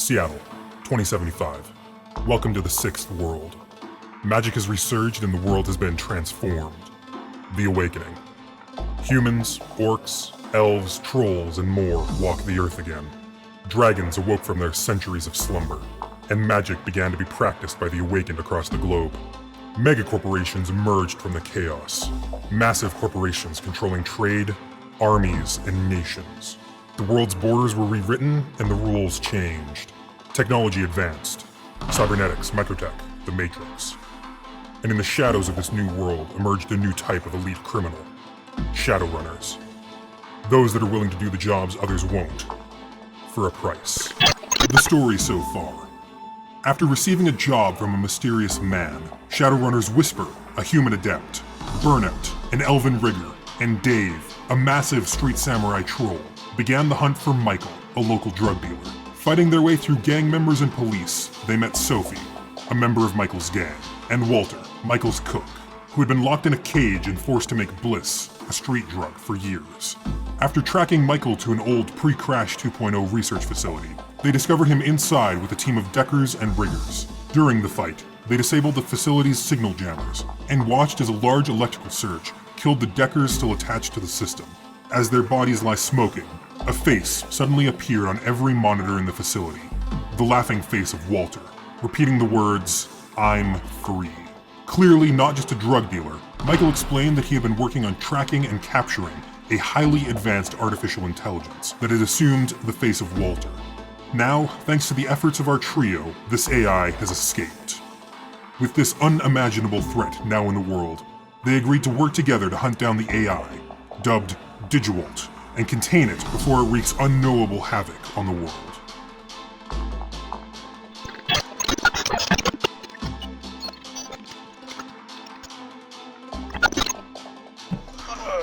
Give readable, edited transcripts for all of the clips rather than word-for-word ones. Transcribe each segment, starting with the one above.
Seattle, 2075. Welcome to the Sixth World. Magic has resurged and the world has been transformed. The Awakening. Humans, orcs, elves, trolls, and more walk the earth again. Dragons awoke from their centuries of slumber, and magic began to be practiced by the awakened across the globe. Megacorporations emerged from the chaos. Massive corporations controlling trade, armies, and nations. The world's borders were rewritten and the rules changed. Technology advanced. Cybernetics, microtech, the Matrix. And in the shadows of this new world emerged a new type of elite criminal. Shadowrunners. Those that are willing to do the jobs others won't. For a price. The story so far. After receiving a job from a mysterious man, Shadowrunners Whisper, a human adept, Burnout, an Elven rigger, and Dave, a massive street samurai troll, began the hunt for Michael, a local drug dealer. Fighting their way through gang members and police, they met Sophie, a member of Michael's gang, and Walter, Michael's cook, who had been locked in a cage and forced to make Bliss, a street drug, for years. After tracking Michael to an old pre-Crash 2.0 research facility, they discovered him inside with a team of deckers and riggers. During the fight, they disabled the facility's signal jammers and watched as a large electrical surge killed the deckers still attached to the system. As their bodies lie smoking, a face suddenly appeared on every monitor in the facility. The laughing face of Walter, repeating the words, "I'm free." Clearly not just a drug dealer, Michael explained that he had been working on tracking and capturing a highly advanced artificial intelligence that had assumed the face of Walter. Now, thanks to the efforts of our trio, this AI has escaped. With this unimaginable threat now in the world, they agreed to work together to hunt down the AI, dubbed Digiwalt, and contain it before it wreaks unknowable havoc on the world.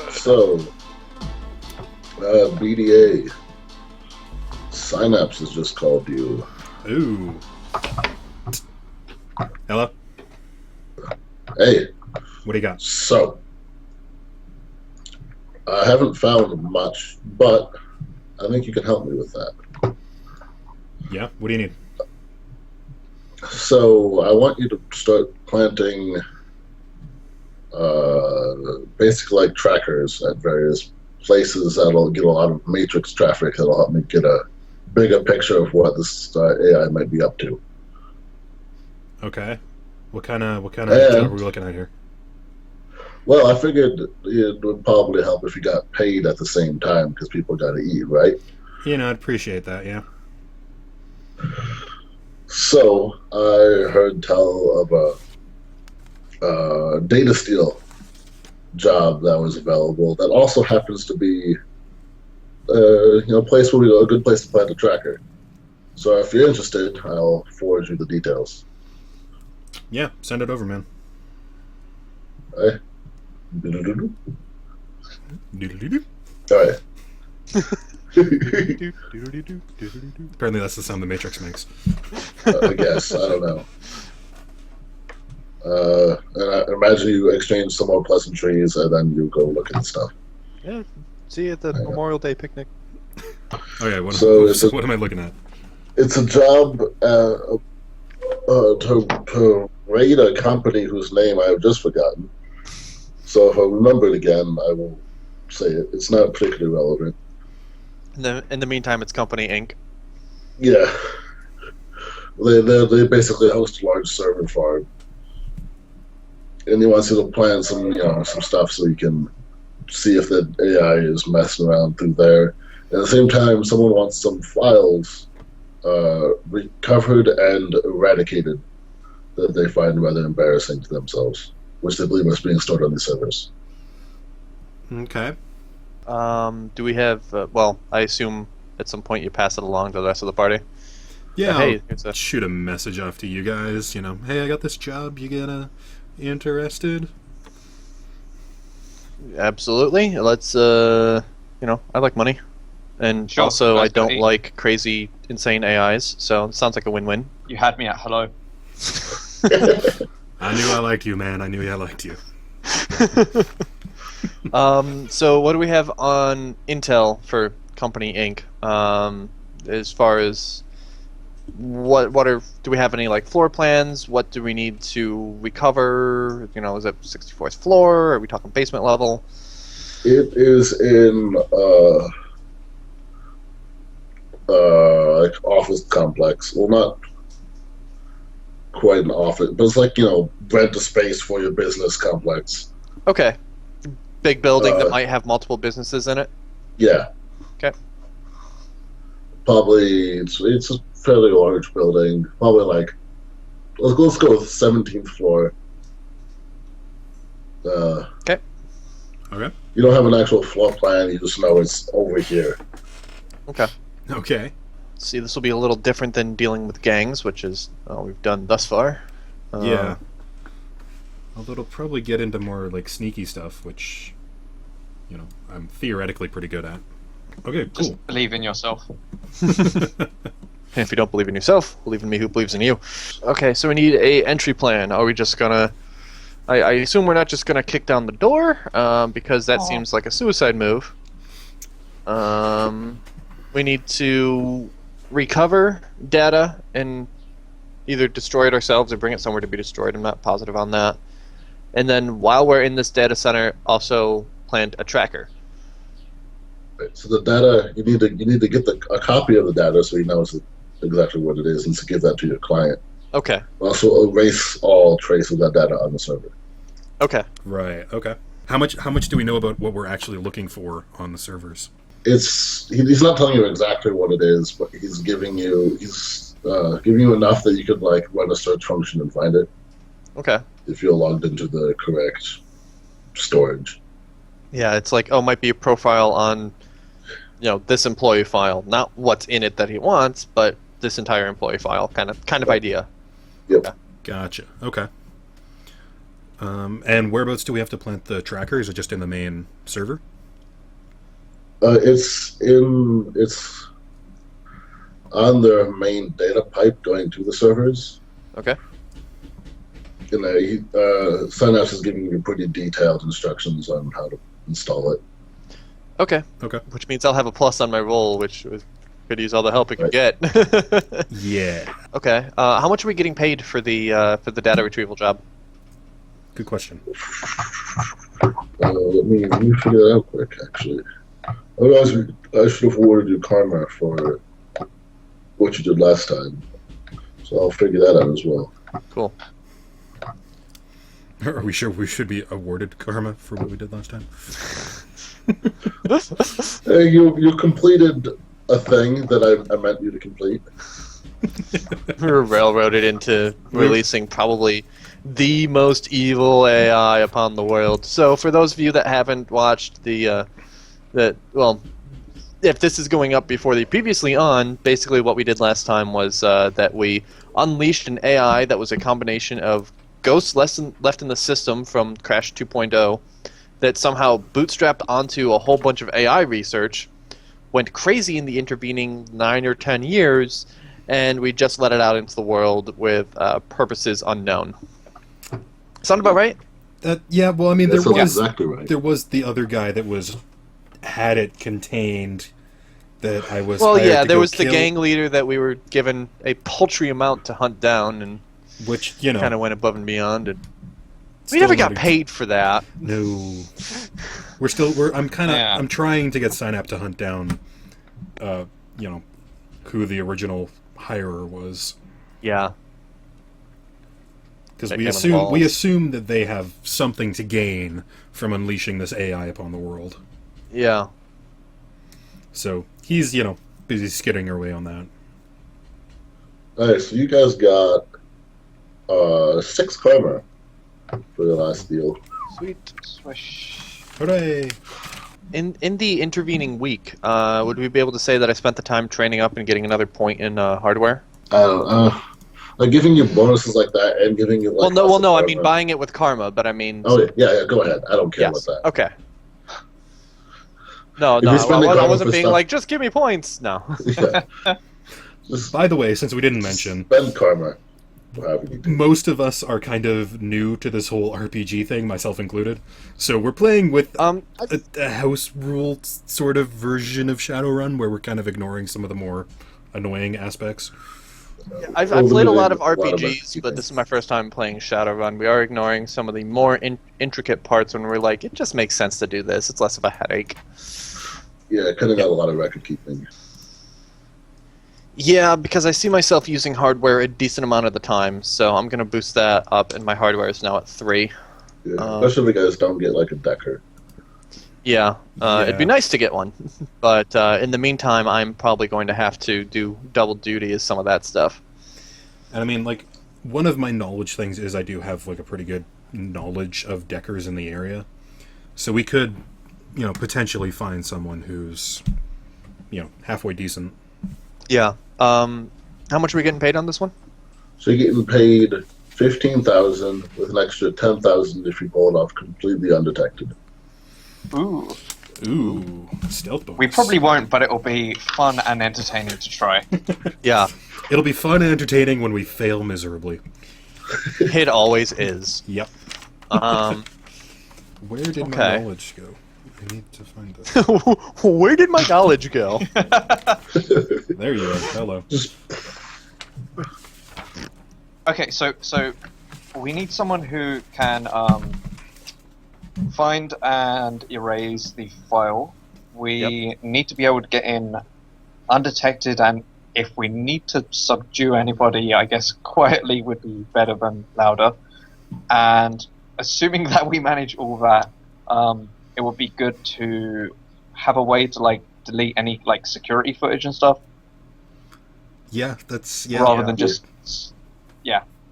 So, BDA, Synapse has just called you. Ooh. Hello? Hey. What do you got? So, I haven't found much, but I think you can help me with that. Yeah? What do you need? So, I want you to start planting basically like trackers at various places that'll get a lot of matrix traffic that'll help me get a bigger picture of what this AI might be up to. Okay. What kind of job are we looking at here? Well, I figured it would probably help if you got paid at the same time because people got to eat, right? You know, I'd appreciate that, yeah. So, I heard tell of a data steal job that was available that also happens to be a place where a good place to plant a tracker. So if you're interested, I'll forward you the details. Yeah, send it over, man. Hey. All right. Apparently that's the sound the Matrix makes. I guess. I don't know. And I imagine you exchange some more pleasantries and then you go look at stuff. Yeah. See you at the Memorial Day picnic. Okay, what am I looking at? It's a job to raid a company whose name I have just forgotten. So if I remember it again, I will say it. It's not particularly relevant. In the meantime, it's Company Inc. Yeah. They basically host a large server farm. And he wants you to plan some stuff so you can see if the AI is messing around through there. At the same time, someone wants some files recovered and eradicated that they find rather embarrassing to themselves, which they believe is being stored on these servers. Okay. Do we have? Well, I assume at some point you pass it along to the rest of the party. Yeah. Hey, I'll shoot a message off to you guys. Hey, I got this job. You interested? Absolutely. Let's. I like money, and Sure, also I nice don't guy. like crazy, insane AIs. So it sounds like a win-win. You had me at hello. I knew I liked you, man. I knew I liked you. So what do we have on Intel for Company Inc. As far as do we have any like floor plans? What do we need to recover? You know, is it 64th floor? Are we talking basement level? It is in like office complex. Well, not quite an office, but it's like, you know, rent a space for your business complex. Okay. Big building that might have multiple businesses in it? Yeah. Okay. Probably, it's a fairly large building. Probably like, let's go with 17th floor. Okay. Okay. You don't have an actual floor plan, you just know it's over here. Okay. Okay. See, this will be a little different than dealing with gangs, which is all we've done thus far. Yeah. Although it'll probably get into more like sneaky stuff, which, you know, I'm theoretically pretty good at. Okay, cool. Just believe in yourself. If you don't believe in yourself, believe in me who believes in you. Okay, so we need a entry plan. Are we just gonna... I assume we're not just gonna kick down the door, because that seems like a suicide move. We need to recover data and either destroy it ourselves or bring it somewhere to be destroyed. I'm not positive on that. And then while we're in this data center, also plant a tracker. Right, so the data, you need to get a copy of the data so he knows exactly what it is and to give that to your client. Okay. Also erase all trace of that data on the server. Okay. Right. Okay. How much do we know about what we're actually looking for on the servers? He's not telling you exactly what it is, but he's giving you enough that you could like run a search function and find it. Okay. If you're logged into the correct storage. Yeah, it's like, might be a profile on, you know, this employee file, not what's in it that he wants, but this entire employee file kind of idea. Yep. Yeah. Gotcha. Okay. And whereabouts do we have to plant the tracker? Is it just in the main server? It's on their main data pipe going to the servers. Okay. You know, Synapse is giving you pretty detailed instructions on how to install it. Okay. Okay. Which means I'll have a plus on my roll, which could use all the help it can get. Yeah. Okay. How much are we getting paid for the data retrieval job? Good question. Let me figure that out quick, actually. Otherwise, I should have awarded you karma for what you did last time. So I'll figure that out as well. Cool. Are we sure we should be awarded karma for what we did last time? Hey, you completed a thing that I meant you to complete. We're railroaded into releasing probably the most evil AI upon the world. So for those of you that haven't watched if this is going up before the previously on, basically what we did last time was that we unleashed an AI that was a combination of ghosts left in the system from Crash 2.0 that somehow bootstrapped onto a whole bunch of AI research, went crazy in the intervening 9 or 10 years, and we just let it out into the world with purposes unknown. Sound about right? Yeah, well, I mean, That sounds exactly right. There was the other guy that had it contained that I was Well, hired yeah, to there go was the kill, gang leader that we were given a paltry amount to hunt down, and which, you know, kind of went above and beyond. And we still never not got paid for that. No. I'm trying to get Synapse to hunt down, you know, who the original hirer was. Yeah. Because we assume that they have something to gain from unleashing this AI upon the world. Yeah. So he's, you know, busy skidding her way on that. Alright, so you guys got 6 karma for the last deal. Sweet. Swish. Hooray! In the intervening week, would we be able to say that I spent the time training up and getting another point in hardware? Like giving you bonuses like that and giving you like... Well, no, I mean buying it with karma, but I mean... Oh, yeah, go ahead. I don't care yes. about that. Okay. No, If you're spending I karma wasn't for being stuff- like, just give me points. No. Yeah. Just By the way, since we didn't mention, spend karma. However you do. most of us are kind of new to this whole RPG thing, myself included. So we're playing with a house rule sort of version of Shadowrun, where we're kind of ignoring some of the more annoying aspects. I've played a lot of RPGs, but this is my first time playing Shadowrun. We are ignoring some of the more intricate parts when we're like, it just makes sense to do this. It's less of a headache. Yeah, cutting out a lot of record keeping. Yeah, because I see myself using hardware a decent amount of the time, so I'm going to boost that up, and my hardware is now at 3. Yeah, especially if you guys don't get like a decker. Yeah, it'd be nice to get one, but in the meantime, I'm probably going to have to do double duty as some of that stuff. And I mean, like, one of my knowledge things is I do have, like, a pretty good knowledge of deckers in the area. So we could, you know, potentially find someone who's, you know, halfway decent. Yeah. How much are we getting paid on this one? So you're getting paid 15,000 with an extra 10,000 if you pull it off completely undetected. Ooh. Ooh, stealth bonus. We probably won't, but it'll be fun and entertaining to try. Yeah. It'll be fun and entertaining when we fail miserably. It always is. Yep. Where did my knowledge go? I need to find it. Where did my knowledge go? There you are. Hello. Okay, so we need someone who can find and erase the file. We need to be able to get in undetected, and if we need to subdue anybody, I guess quietly would be better than louder. And assuming that we manage all that, it would be good to have a way to like delete any like security footage and stuff. Yeah, that's rather than just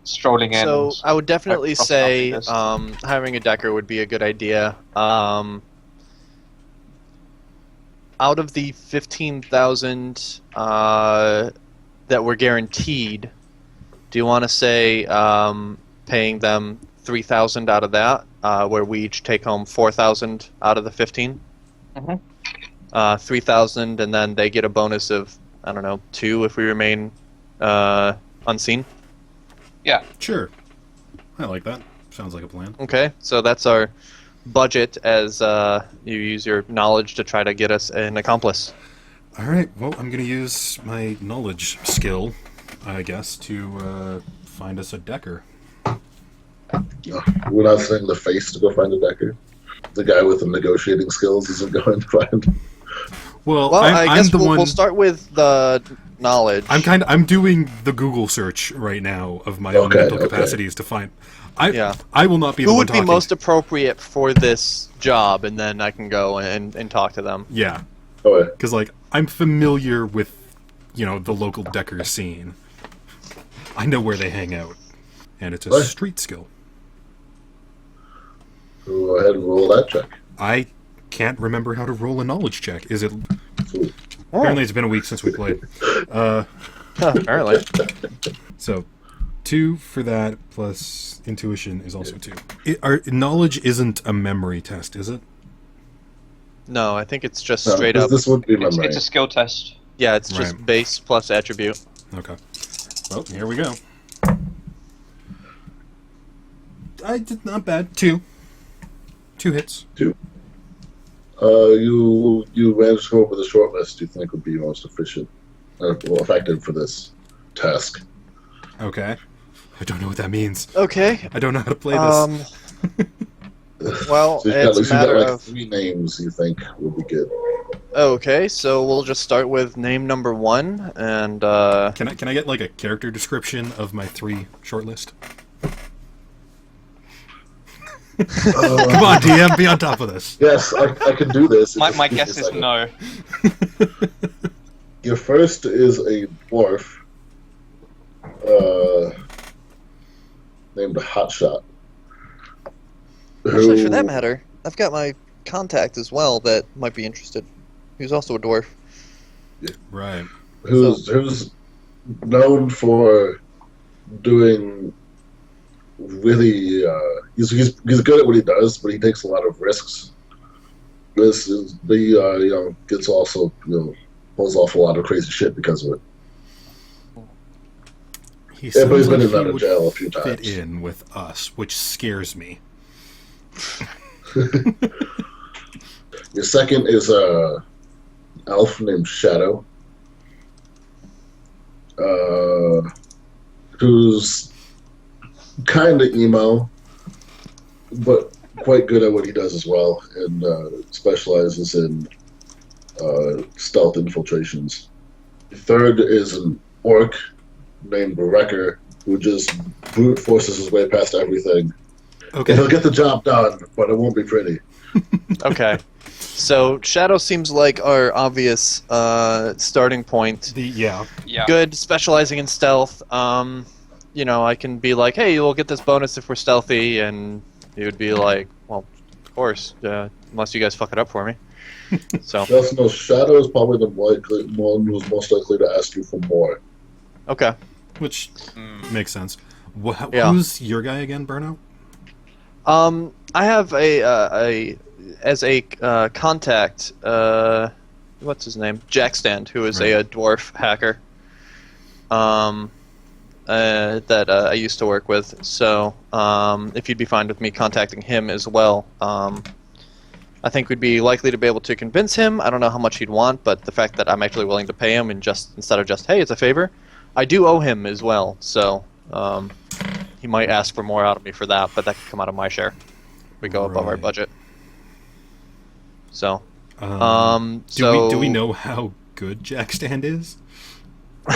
strolling in. So and, I would definitely say this. hiring a decker would be a good idea. Out of the 15,000 that we're guaranteed, do you want to say paying them 3,000 out of that, where we each take home 4,000 out of the 15? Mm-hmm. 3,000, and then they get a bonus of, I don't know, 2 if we remain unseen? Yeah. Sure. I like that. Sounds like a plan. Okay, so that's our budget as you use your knowledge to try to get us an accomplice. Alright, well, I'm going to use my knowledge skill, I guess, to find us a decker. We're not sending the face to go find a decker. The guy with the negotiating skills isn't going to find. Well, I I'm guess the one. we'll start with the knowledge. I'm doing the Google search right now of my own mental capacities to find. I will not be the Who one would be talking. most appropriate for this job, and then I can go and talk to them. Yeah. Okay. Because, like, I'm familiar with, you know, the local decker scene. I know where they hang out. And it's a street skill. Go ahead and roll that check. I can't remember how to roll a knowledge check. Is it... Cool. Apparently it's been a week since we played. Apparently. So, 2 for that, plus intuition is also 2. Our knowledge isn't a memory test, is it? No, I think it's just straight up. This would be memory. It's a skill test. Yeah, it's just base plus attribute. Okay. Well, here we go. I did not bad. 2 hits. 2. You managed to come up with a short list you think would be most efficient, effective for this task. Okay. I don't know what that means. Okay. I don't know how to play this. Well, So it's a matter like of 3 names you think would be good. Okay, so we'll just start with name number 1, and Can I get like a character description of my 3 shortlist? Come on, DM, be on top of this. Yes, I can do this. My guess is no. Your first is a dwarf named Hotshot. actually, for that matter, I've got my contact as well that might be interested, who's also a dwarf. Right. Who's known for doing really he's good at what he does, but he takes a lot of risks. This is gets also pulls off a lot of crazy shit because of it. He But he's sounds been like in and out he of would jail a few fit times. in with us, which scares me. Your second is a elf named Shadow. who's kind of emo, but quite good at what he does as well, and specializes in stealth infiltrations. The third is an orc named Wrecker, who just brute forces his way past everything. Okay. And he'll get the job done, but it won't be pretty. Okay. So Shadow seems like our obvious starting point. Yeah. Good, specializing in stealth. You know, I can be like, hey, we'll get this bonus if we're stealthy, and he would be like, well, of course, unless you guys fuck it up for me. So. Just know Shadow is probably the one who's most likely to ask you for more. Okay. Which makes sense. Yeah. Who's your guy again, Burnout? I have a contact. What's his name? Jackstand, who is a dwarf hacker. That I used to work with. So, if you'd be fine with me contacting him as well, I think we'd be likely to be able to convince him. I don't know how much he'd want, but the fact that I'm actually willing to pay him and just instead of just, hey, it's a favor, I do owe him as well. So, he might ask for more out of me for that, but that could come out of my share. We go above our budget. So, do we know how good Jackstand is? In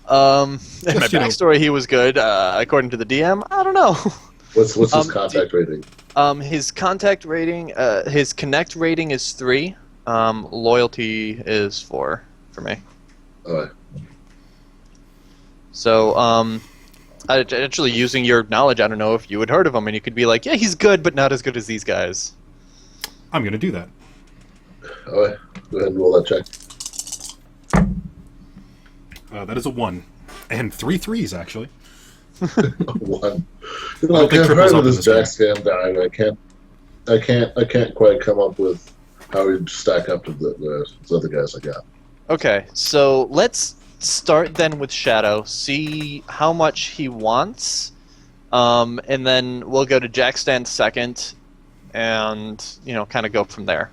my backstory, he was good. According to the DM, I don't know. What's his contact rating? His contact rating, his connect rating is 3. Loyalty is 4 for me. Alright. So, actually, using your knowledge, I don't know if you had heard of him, and you could be like, yeah, he's good, but not as good as these guys. I'm gonna do that. Alright, go ahead and roll that check. That is a 1. And 3 threes, actually. 1. I don't Like, think I've triples heard up of in this this game. Jackstand guy. I can't quite come up with how he'd stack up to the other guys I got. Okay, so let's start then with Shadow, see how much he wants, and then we'll go to Jackstand second, and, you know, kind of go from there.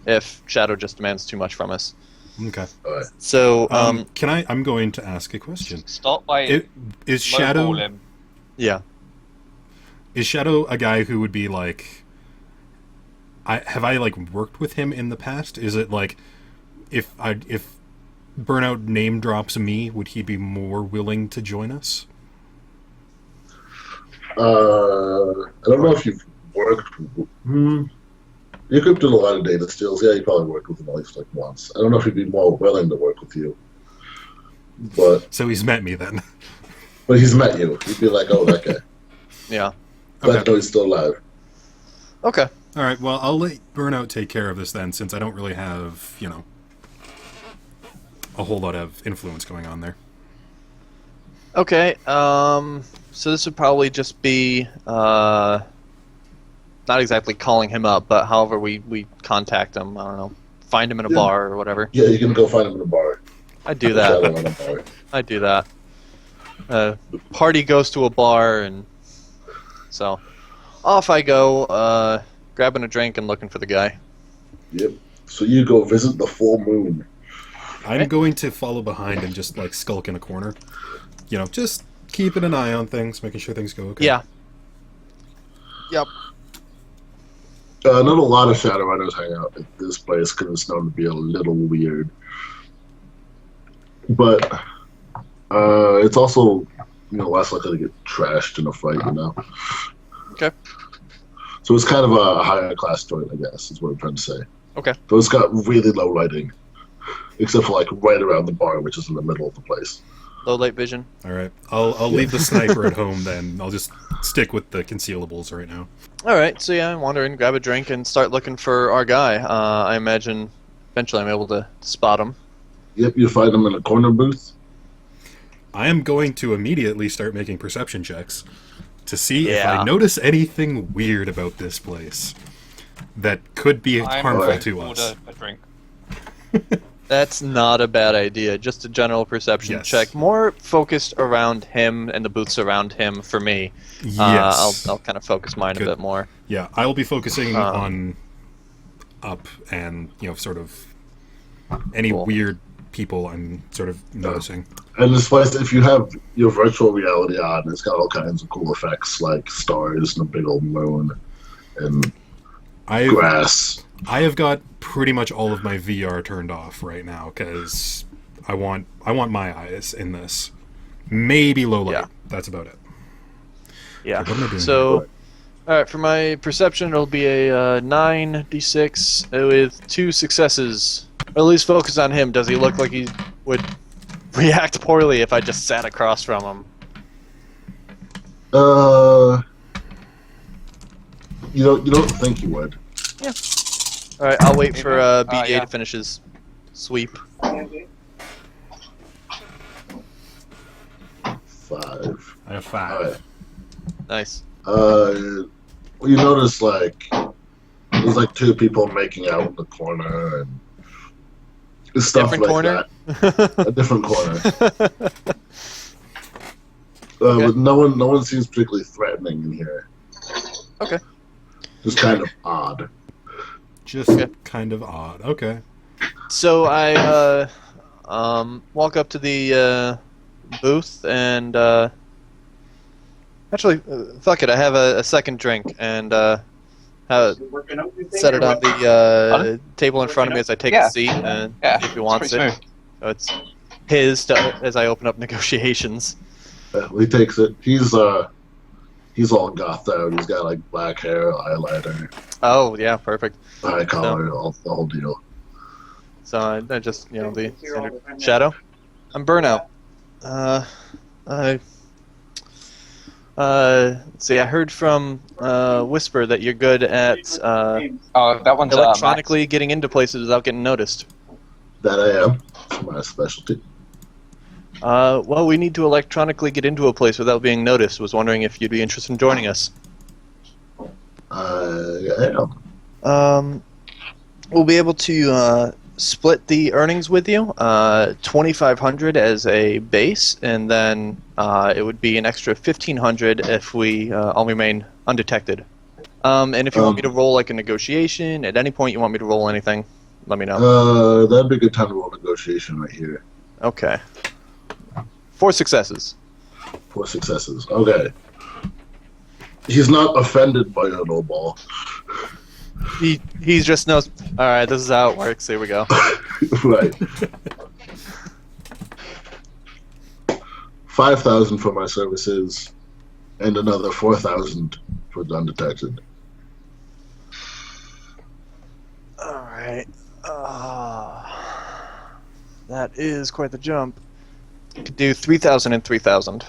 If Shadow just demands too much from us. Okay. Alright. So, I'm going to ask a question. Start by Is lowball Shadow him. yeah. Is Shadow a guy who would be like? Have I like worked with him in the past? Is it like if Burnout name drops me, would he be more willing to join us? I don't know if you've worked. You could do a lot of data steals. Yeah, you probably worked with him at least like once. I don't know if he'd be more willing to work with you. But So he's met me then. he's met you. He'd be like, oh, that guy. Yeah. But I Okay. know he's still alive. Okay. All right. Well, I'll let Burnout take care of this then, since I don't really have, you know, a whole lot of influence going on there. Okay, so this would probably just be, not exactly calling him up, but however we contact him, I don't know, find him in a bar or whatever. Yeah, you can go find him in a bar. I'd do Shadow that. in a bar. I'd do that. Party goes to a bar, and so off I go, grabbing a drink and looking for the guy. Yep. So you go visit the full moon. I'm going to follow behind and just like skulk in a corner. You know, just keeping an eye on things, making sure things go okay. Yeah. Yep. Not a lot of Shadowrunners hang out at this place because it's known to be a little weird. But it's also, less likely to get trashed in a fight, Okay. So it's kind of a higher class joint, I guess, is what I'm trying to say. Okay. But it's got really low lighting, except for like right around the bar, which is in the middle of the place. Low light vision. All right. I'll leave the sniper at home then. I'll just stick with the concealables right now. All right. So yeah, wander in, grab a drink, and start looking for our guy. I imagine eventually I'm able to spot him. Yep, you find him in a corner booth. I am going to immediately start making perception checks to see if Yeah. I notice anything weird about this place that could be I'm harmful going to to us. order a drink. That's not a bad idea. Just a general perception Yes. check, more focused around him and the booths around him for me. Yes. I'll kind of focus mine Good. a bit more. Yeah, I will be focusing on up and, sort of any Cool. weird people I'm sort of noticing. And this place, if you have your virtual reality on, it's got all kinds of cool effects like stars and a big old moon and grass. I have got pretty much all of my VR turned off right now because I want my eyes in this. Maybe low light. Yeah. That's about it. Yeah. Okay, what am I doing So, here? all right, for my perception, it'll be a 9d6 with 2 successes. Or at least focus on him. Does he look like he would react poorly if I just sat across from him? You don't think you would? Yeah. All right, I'll wait for BDA yeah. to finish his sweep. 5. I have 5. All right. Nice. You notice like there's like 2 people making out in the corner and stuff Different like corner? that. A different corner. Okay. But no one seems particularly threatening in here. Okay. Just kind of odd. Just Okay. kind of odd. Okay. So I walk up to the booth and actually, fuck it. I have a second drink and set it on the table in front of me as I take a seat and see if he wants it. Smooth. So it's his as I open up negotiations. He takes it. He's all gothed out. He's got like black hair, eyeliner, Oh yeah, perfect. eye collar, the whole deal. So I just the standard Shadow. I'm Burnout. Let's see. I heard from Whisper that you're good at Oh, that one's electronically getting into places without getting noticed. That I am. It's my specialty. Well, we need to electronically get into a place without being noticed. Was wondering if you'd be interested in joining us. I am. We'll be able to split the earnings with you. 2,500 as a base, and then it would be an extra 1,500 if we all remain undetected. And if you want me to roll like a negotiation at any point, you want me to roll anything, let me know. That'd be a good time to roll negotiation right here. Okay. 4 successes. 4 successes. Okay. He's not offended by your low ball. He just knows. All right, this is how it works. Here we go. Right. 5,000 for my services, and another 4,000 for the undetected. All right. That is quite the jump. Could do 3,000 and 3,000.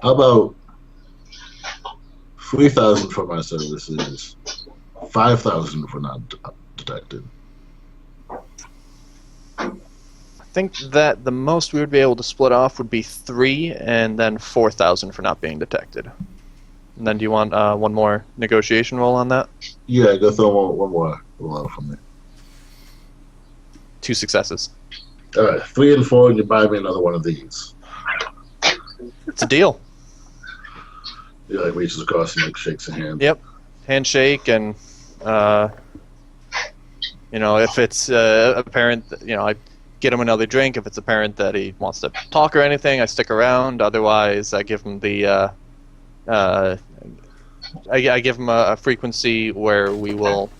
How about 3,000 for my services, 5,000 for not detected? I think that the most we would be able to split off would be 3, and then 4,000 for not being detected. And then, do you want one more negotiation roll on that? Yeah, go throw one more roll out from me. 2 successes. All right, 3 and 4, and you buy me another one of these. It's a deal. He like reaches across and like shakes a hand. Yep. Handshake, and if it's apparent, I get him another drink. If it's apparent that he wants to talk or anything, I stick around. Otherwise, I give him the I give him a frequency where we will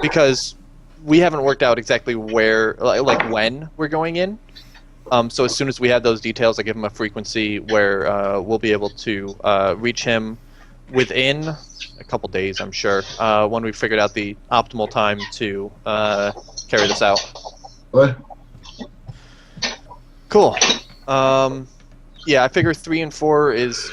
because we haven't worked out exactly where, like when we're going in. So as soon as we have those details, I give him a frequency where we'll be able to reach him within a couple days, I'm sure, when we've figured out the optimal time to carry this out. What? Cool. Yeah, I figure 3 and 4 is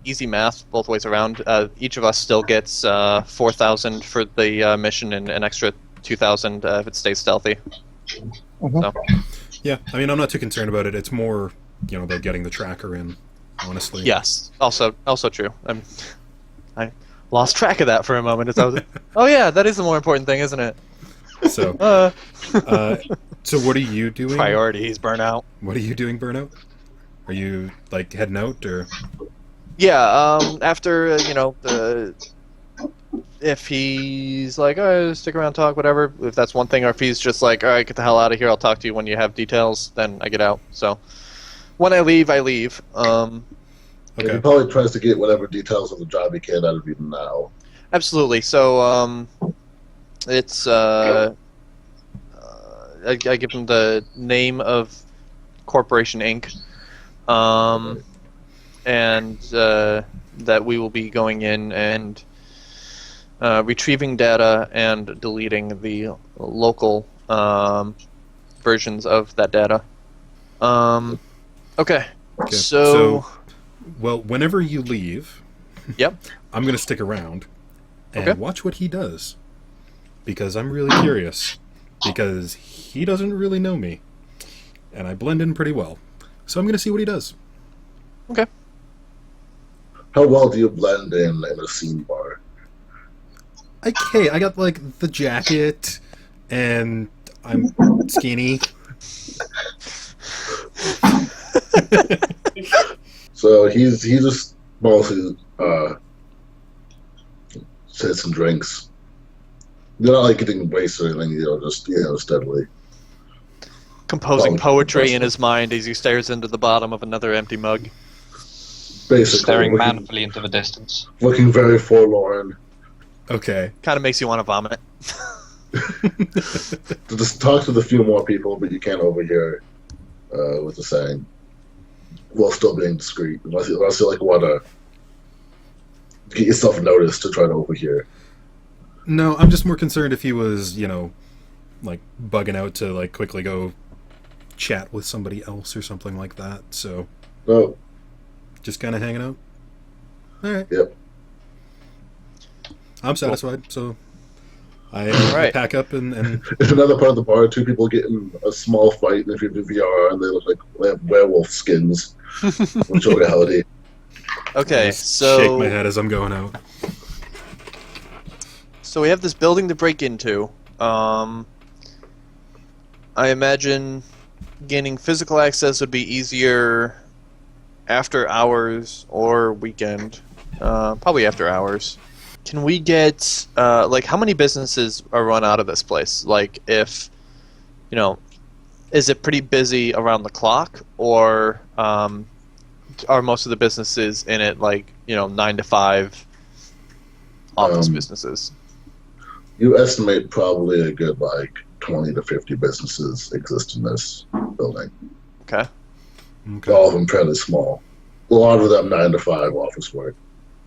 easy math both ways around. Each of us still gets 4,000 for the mission and an extra 2,000 if it stays stealthy. Mhm. So. Yeah, I mean, I'm not too concerned about it. It's more, about getting the tracker in, honestly. Yes, also true. I lost track of that for a moment. As I was, oh yeah, that is the more important thing, isn't it? So, so what are you doing? Priorities, Burnout. What are you doing, Burnout? Are you, heading out, or? Yeah, after, if he's like, oh, stick around, talk, whatever, if that's one thing, or if he's just like, all right, get the hell out of here, I'll talk to you when you have details, then I get out. So when I leave, I leave. Yeah, he probably tries to get whatever details of the job he can out of you now. Absolutely. So it's I give him the name of Corporation Inc. And that we will be going in and retrieving data and deleting the local versions of that data. Okay. So, well, whenever you leave, yep, I'm going to stick around and Okay. watch what he does, because I'm really curious, because he doesn't really know me, and I blend in pretty well. So I'm going to see what he does. Okay. How well do you blend in a scene bar? Okay, I got like the jacket, and I'm skinny. So he just mostly sits and drinks. You're not like getting wasted or anything, just steadily. Composing Oh, poetry in that's- his mind as he stares into the bottom of another empty mug. Basically, Staring looking, manfully into the distance. looking very forlorn. Okay. Kind of makes you want to vomit. To just talk to the few more people, but you can't overhear what they're saying, while still being discreet. Unless you like want to get yourself noticed to try to overhear. No, I'm just more concerned if he was, like bugging out to like quickly go chat with somebody else or something like that. So No. just kind of hanging out. All right. Yep. I'm satisfied. So I Right. pack up and In another part of the bar, two people get in a small fight, and if you do VR, and they look like they have werewolf skins, which are reality. Okay, just shake my so head as I'm going out. so we have this building to break into. I imagine gaining physical access would be easier after hours or weekend. Probably after hours. Can we get like how many businesses are run out of this place? Like if is it pretty busy around the clock, or are most of the businesses in it like 9 to 5 office businesses? You estimate probably a good 20 to 50 businesses exist in this building. Okay. Okay. All of them fairly small. A lot of them 9 to 5 office work.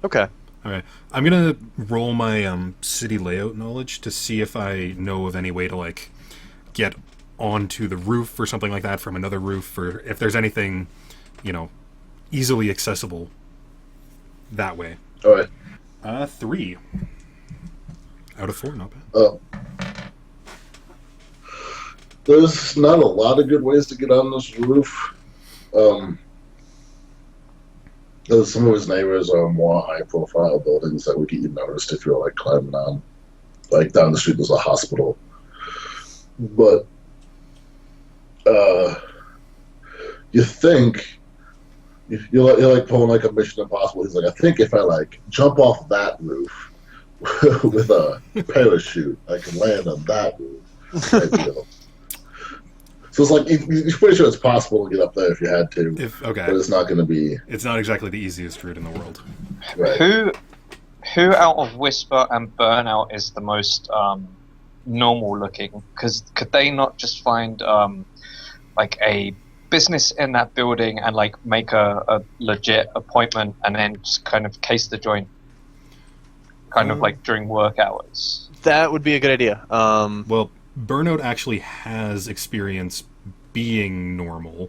Okay. All right. I'm gonna roll my city layout knowledge to see if I know of any way to like get onto the roof or something like that from another roof, or if there's anything, easily accessible that way. All right. 3 out of 4, not bad. There's not a lot of good ways to get on this roof. Some of his neighbors are more high-profile buildings that would get you noticed if you're climbing on. Like down the street, there's a hospital. But you think you're pulling a Mission Impossible. He's like, I think if I jump off that roof with a parachute, I can land on that roof. type deal. So it's you're pretty sure it's possible to get up there if you had to. But it's not going to be. It's not exactly the easiest route in the world. Right. Who out of Whisper and Burnout is the most normal looking? Because could they not just find a business in that building and make a legit appointment and then just kind of case the joint, during work hours? That would be a good idea. Well, Burnout actually has experience being normal.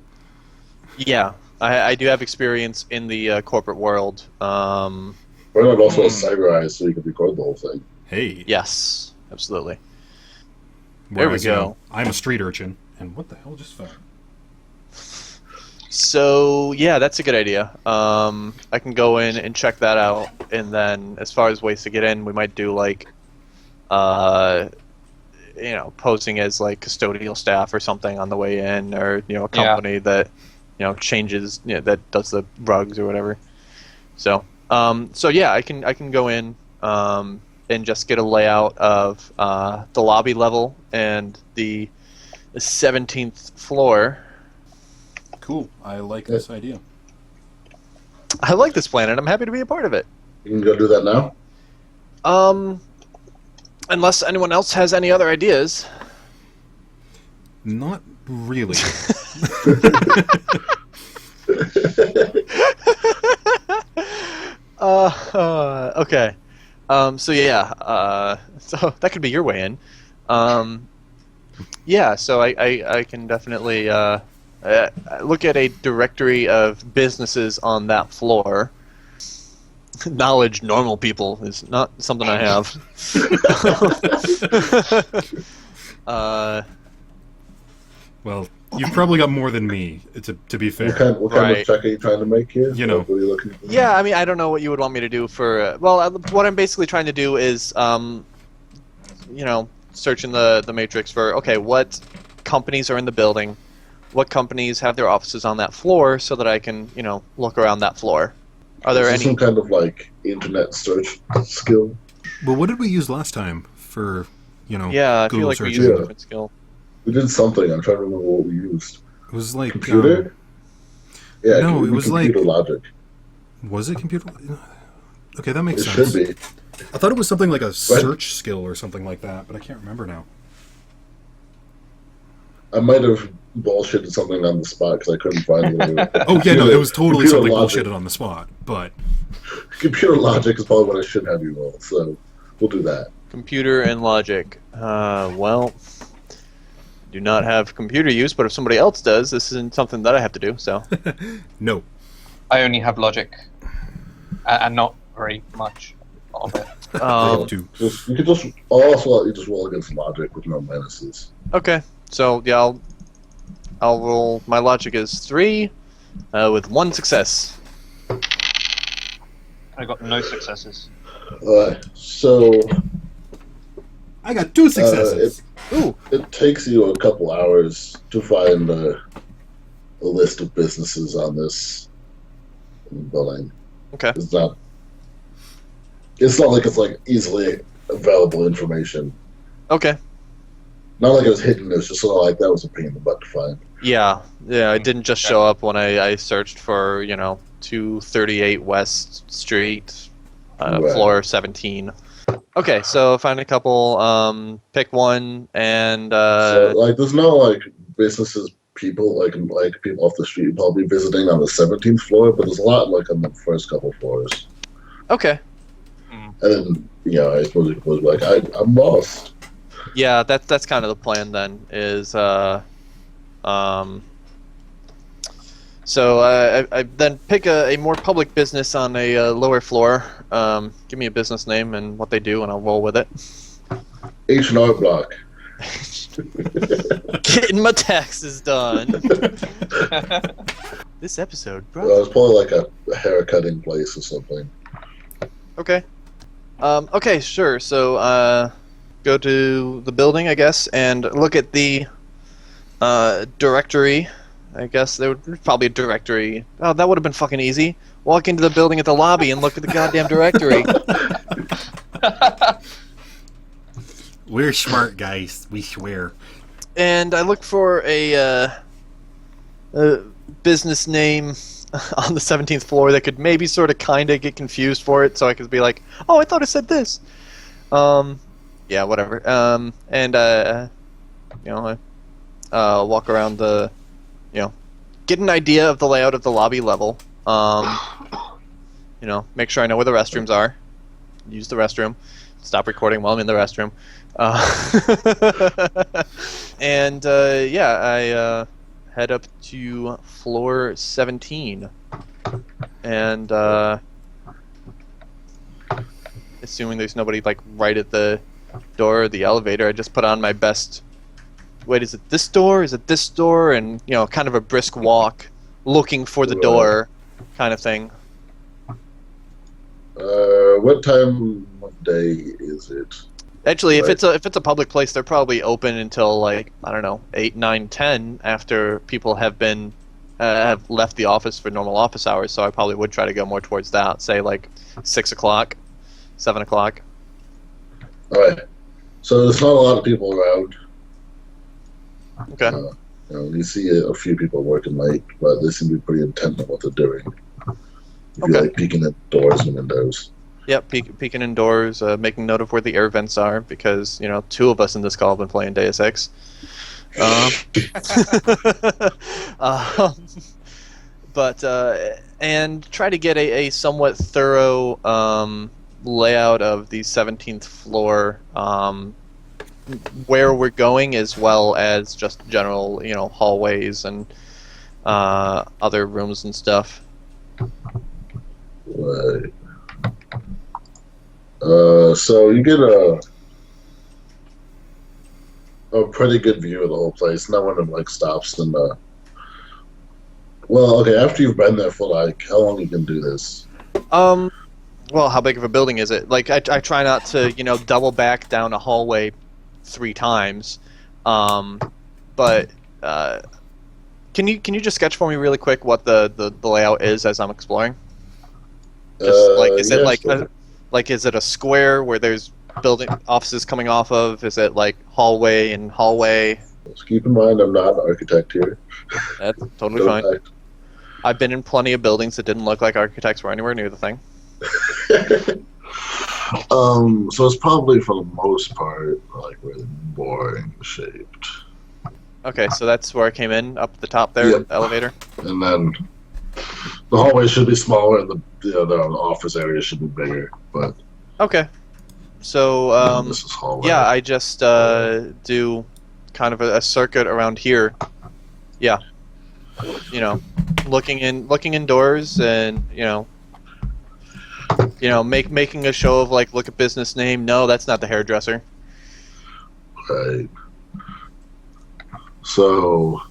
Yeah, I do have experience in the corporate world. Burnout also has cyber eyes, so you can record the whole thing. Hey. Yes, absolutely. Whereas, there we go. I'm a street urchin, and what the hell just fell? So yeah, that's a good idea. I can go in and check that out, and then as far as ways to get in, we might do posing as custodial staff or something on the way in, or a company that changes, that does the rugs or whatever. So yeah, I can go in, and just get a layout of the lobby level and the 17th floor. Cool. I like this idea. I like this plan, and I'm happy to be a part of it. You can go do that now? Unless anyone else has any other ideas. Not really. Okay. So yeah. So that could be your way in. Yeah. So I can definitely look at a directory of businesses on that floor. Knowledge normal people is not something I have. Well, you've probably got more than me, to be fair. What kind of check are you trying to make here? You know. What are you looking for? Yeah, I mean, I don't know what you would want me to do for... what I'm basically trying to do is, search in the matrix for, okay, what companies are in the building, what companies have their offices on that floor, so that I can, look around that floor. Are there any... some kind of, internet search skill? Well, what did we use last time for, Yeah, I Google feel like we searching? used a different skill. We did something. I'm trying to remember what we used. It was like... Computer? Yeah, no, it was computer logic. Was it computer? Okay, that makes It sense. should be. I thought it was something like a search skill or something like that, but I can't remember now. I might have bullshitted something on the spot because I couldn't find it. Oh, yeah, no, it was totally Computer something logic. bullshitted on the spot, but... Computer logic is probably what I should have you roll, so we'll do that. Computer and logic. Well... do not have computer use, but if somebody else does, this isn't something that I have to do, so... No. I only have logic, and not very much of it. You could just also let you just roll against logic with no menaces. Okay, so yeah, I'll roll. My logic is 3, with 1 success. I got no successes. So I got 2 successes. Ooh. it takes you a couple hours to find a list of businesses on this building. Okay. It's not like it's easily available information. Okay. Not like it was hidden. It's just sort of like that was a pain in the butt to find. Yeah, it didn't just show up when I searched for 238 West Street, Right. floor 17. Okay, so find a couple, pick one, and So there's no businesses, people people off the street probably visiting on the 17th floor, but there's a lot on the first couple floors. okay. And then I suppose it was I'm lost. Yeah, that's kind of the plan then. Is so I then pick a more public business on a lower floor. Give me a business name and what they do, and I'll roll with it. H&R Block. Getting my taxes done. This episode, bro. It's probably a hair cutting place or something. Okay. Okay, sure. So go to the building, I guess, and look at the directory. I guess there would probably a directory. Oh, that would have been fucking easy. Walk into the building at the lobby and look at the goddamn directory. We're smart guys, we swear. And I look for a business name on the 17th floor that could maybe sort of kind of get confused for it, so I could be like, oh, I thought it said this. Yeah, whatever. And I walk around the, get an idea of the layout of the lobby level. Make sure I know where the restrooms are. Use the restroom. Stop recording while I'm in the restroom. And I head up to floor 17. And assuming there's nobody right at the door of the elevator, I just put on my best. Wait, is it this door? Is it this door? And kind of a brisk walk, looking for the door, kind of thing. What time of day is it? Actually, if it's a public place, they're probably open until 8, 9, 10 after people have been have left the office for normal office hours. So I probably would try to go more towards that, say 6 o'clock, 7 o'clock. Alright. So there's not a lot of people around. Okay. You see a few people working late, but they seem to be pretty intent on what they're doing. If Okay. you like peeking at doors and windows. Yep, peeking indoors, making note of where the air vents are, because, 2 of us in this call have been playing Deus Ex. Um, but, and try to get a somewhat thorough layout of the 17th floor, where we're going, as well as just general, hallways and other rooms and stuff. Right. So you get a pretty good view of the whole place. No one stops and well, okay, after you've been there for how long you can do this? Well, how big of a building is it? I try not to, double back down a hallway 3 times. But can you just sketch for me really quick what the layout is as I'm exploring? Just is it sure. is it a square where there's building offices coming off of? Is it hallway and hallway? Just keep in mind, I'm not an architect here. That's totally fine. I've been in plenty of buildings that didn't look like architects were anywhere near the thing. So it's probably for the most part really boring shaped. Okay, so that's where I came in, up the top there, Yep. the elevator. And then the hallway should be smaller, and the office area should be bigger. But Okay. So, this is hallway. yeah, I just do kind of a circuit around here. Yeah. Looking indoors and, making a show of look at business name. No, that's not the hairdresser. Right. So,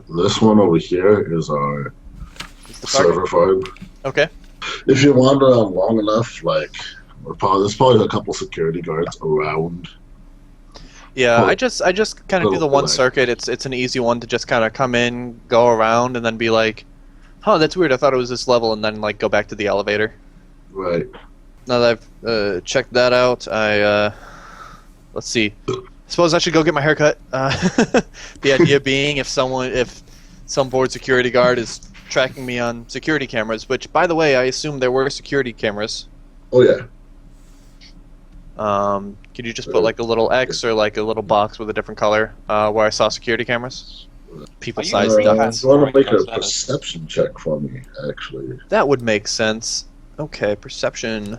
this one over here is our It's the server farm. Okay. If you wander around long enough, there's probably a couple security guards around. Yeah, Well, I just kind of do the one circuit. It's an easy one to just kind of come in, go around, and then be like, "Huh, that's weird. I thought it was this level," and then go back to the elevator. Right. Now that I've checked that out, let's see. I suppose I should go get my haircut. The idea being, if some bored security guard is tracking me on security cameras, which, by the way, I assume there were security cameras. Oh yeah. Could you just put a little X or a little box with a different color where I saw security cameras? People size You ducts. want to make a perception check for me, actually. That would make sense. Okay, perception.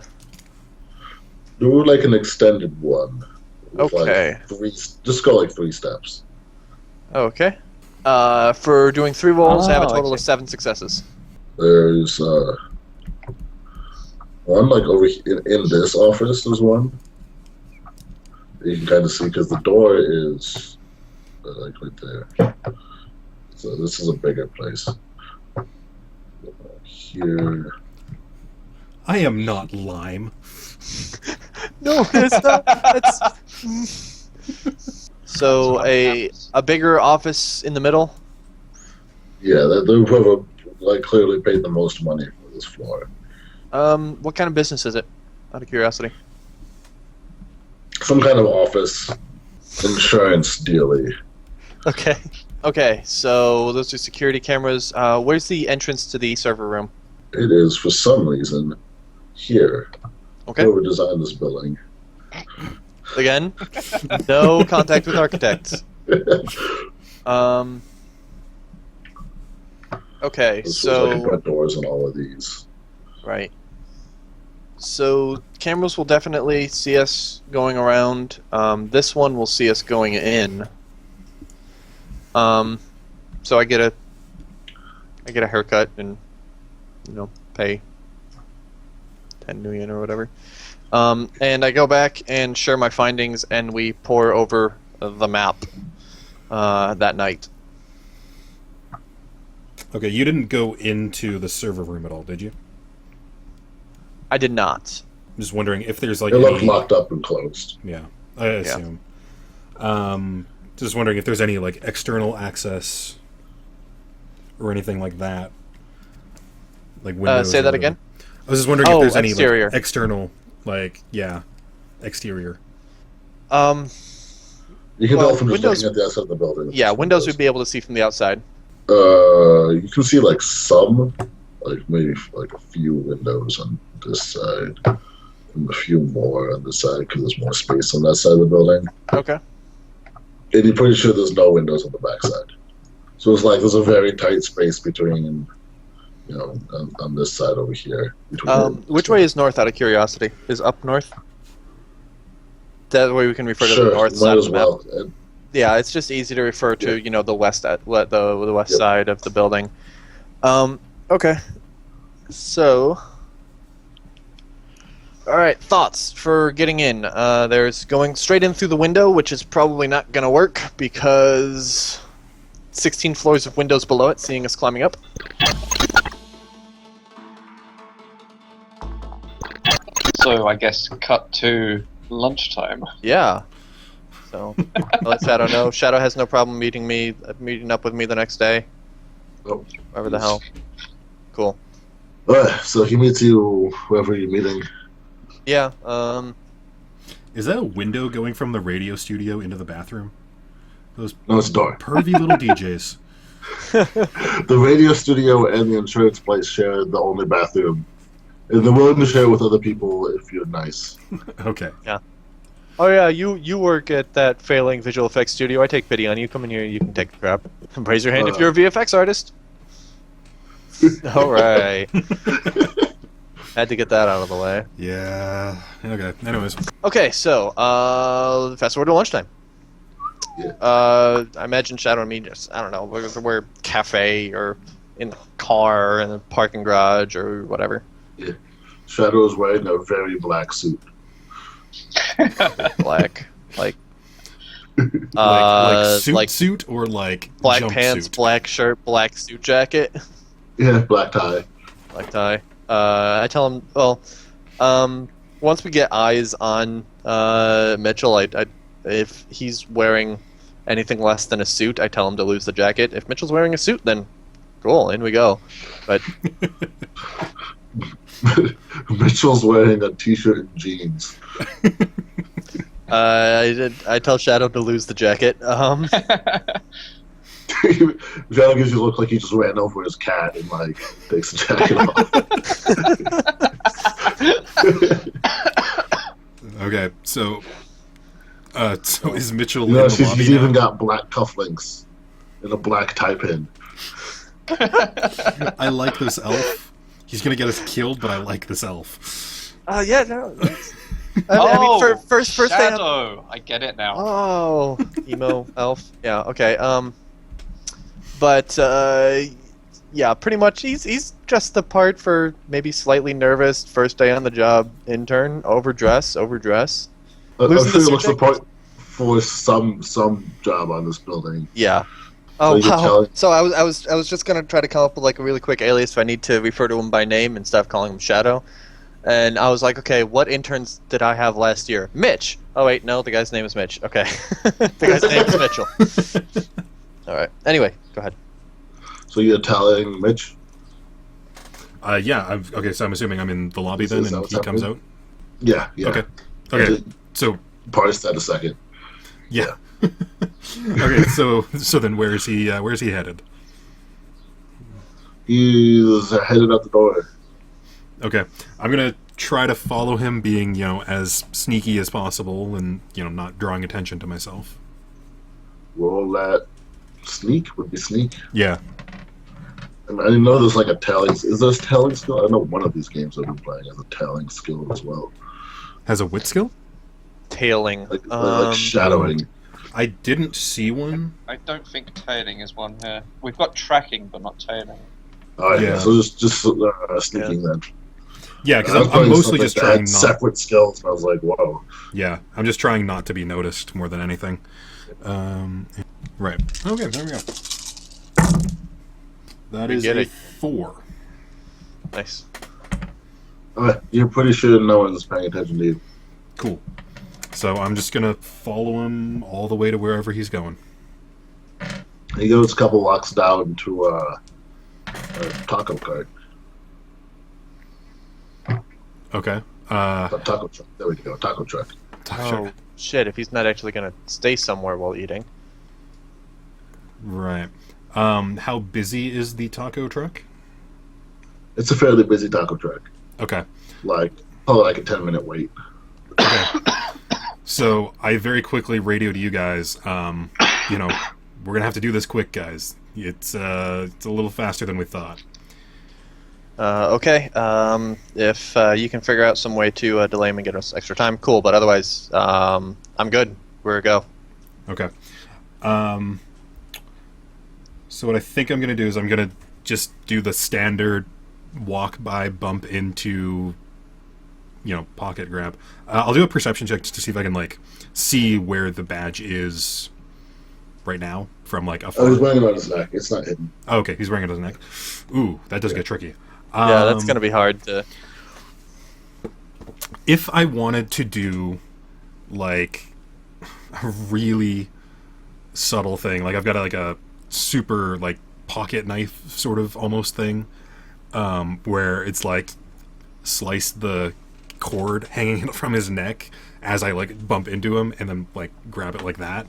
Do an extended one. With Okay. Just go 3 steps. Okay. For doing 3 rolls, I have a Oh, I total of see. 7 successes. There's one over in this office. There's one. You can kind of see because the door is right there. So this is a bigger place. Here. I am not lime. No, it's not. So a bigger office in the middle. Yeah, they whoever clearly paid the most money for this floor. What kind of business is it? Out of curiosity. Some kind of office, insurance dealy. Okay. Okay. So those are security cameras. Where's the entrance to the server room? It is for some reason here. Okay. Whoever designed this building. Again, no contact with architects. Okay, This was I can so put doors on all of these. right. So cameras will definitely see us going around. This one will see us going in. So I get a haircut and pay 10 new yen or whatever. And I go back and share my findings, and we pore over the map that night. Okay, you didn't go into the server room at all, did you? I did not. I'm just wondering if there's It looked locked up and closed. Yeah, I assume. Just wondering if there's any external access or anything like that, like windows. Say or that whatever. again. I was just wondering if there's any exterior. external Like, yeah, exterior. You can Well, tell from just windows- looking at the outside of the building. Yeah, windows would be able to see from the outside. You can see like some, like maybe like a few windows on this side, and a few more on this side because there's more space on that side of the building. Okay. And you're pretty sure there's no windows on the back side. So it's like there's a very tight space between, you know, on this side over here. Which way is north, out of curiosity? Is up north? That way we can refer to Sure, the north might side of as the map. well. And Yeah, it's just easy to refer to, Yeah. you know, the west the west Yep. side of the building. Okay. So, all right, thoughts for getting in. There's going straight in through the window, which is probably not going to work because 16 floors of windows below it, seeing us climbing up. So I guess cut to lunchtime. Yeah. So, I'll let Shadow know. Shadow has no problem meeting up with me the next day. Oh, Whatever the yes. hell. Cool. so he meets you wherever you're meeting. Yeah. Is that a window going from the radio studio into the bathroom? Those No, it's a door. pervy little DJs. The radio studio and the insurance place share the only bathroom. And they're willing to share with other people if you're nice. Okay. Oh yeah, you work at that failing visual effects studio. I take pity on you. Come in here, you can take the crap. Raise your hand if you're a VFX artist. All right. Had to get that out of the way. Yeah. Okay. Anyways. Okay, so fast forward to lunchtime. Yeah. I imagine Shadow and me just I don't know we're cafe or in the car in the parking garage or whatever. Shadow is wearing a very black suit. Black like like suit or like black jump pants, suit? black shirt, black suit jacket. Yeah, black tie. Black tie. I tell him, well, once we get eyes on Mitchell, if he's wearing anything less than a suit, I tell him to lose the jacket. If Mitchell's wearing a suit, then cool, in we go. But Mitchell's wearing a t-shirt and jeans. I tell Shadow to lose the jacket. Shadow gives you a look like he just ran over his cat and like takes the jacket off. Okay. So is Mitchell You know, in the lobby she's now? even got black cufflinks and a black tie pin. I like this elf. He's gonna get us killed, but I like this elf. Yeah, no. I mean, first day. Shadow. I get it now. Oh, emo elf. Yeah. Okay. But yeah, pretty much he's just the part for maybe slightly nervous first day on the job intern, overdress. I'm Losing sure the he looks the subject? part for some job on this building. Yeah. Oh So you're wow. telling- So I was just gonna try to come up with like a really quick alias if I need to refer to him by name instead of calling him Shadow. And I was like, okay, what interns did I have last year? Mitch. Oh wait, no, the guy's name is Mitch. Okay, the guy's name is Mitchell. All right. Anyway, go ahead. So you're telling Mitch? Yeah. Okay. So I'm assuming I'm in the lobby Is then, that and what's he comes out. happening? Yeah. Okay. Okay. So Parse that a second. yeah. Okay. So then where's he headed? He's headed out the door. Okay. I'm gonna try to follow him, being as sneaky as possible, and not drawing attention to myself. Roll that. Sneak would be sneak. Yeah. And I know there's like a telling. Is there a telling skill? I know one of these games I've been playing has a telling skill as well, Has a wit skill? Tailing. like shadowing. I didn't see one. I don't think tailing is one here. We've got tracking, but not tailing. All right, Yeah. so just sneaking then. Yeah, because I was I'm playing mostly something just that trying had not. separate skills, and I was like, whoa. Yeah, I'm just trying not to be noticed more than anything. Right. Okay, there we go. That We is get a it. 4. Nice. Okay, you're pretty sure no one's paying attention to you. Cool. So I'm just gonna follow him all the way to wherever he's going. He goes a couple blocks down to a taco cart. Okay. Taco truck. There we go. Taco truck. Oh, shit, if he's not actually going to stay somewhere while eating. Right. How busy is the taco truck? It's a fairly busy taco truck. Okay. Like, probably like a 10-minute wait. Okay. So I very quickly radio to you guys. You know, we're gonna have to do this quick, guys. It's a little faster than we thought. Okay. If you can figure out some way to delay him and get us extra time, cool. But otherwise, I'm good. We're a go. Okay. So what I think I'm gonna do is I'm gonna just do the standard walk by, bump into, you know, pocket grab. I'll do a perception check just to see if I can like see where the badge is right now from like a. Oh, he's wearing it on his neck. It's not hidden. Oh, okay, he's wearing it on his neck. Ooh, that does get tricky. Yeah, that's gonna be hard to. If I wanted to do like a really subtle thing, like I've got like a super like pocket knife sort of almost thing, where it's like slice the cord hanging from his neck as I like bump into him and then like grab it like that.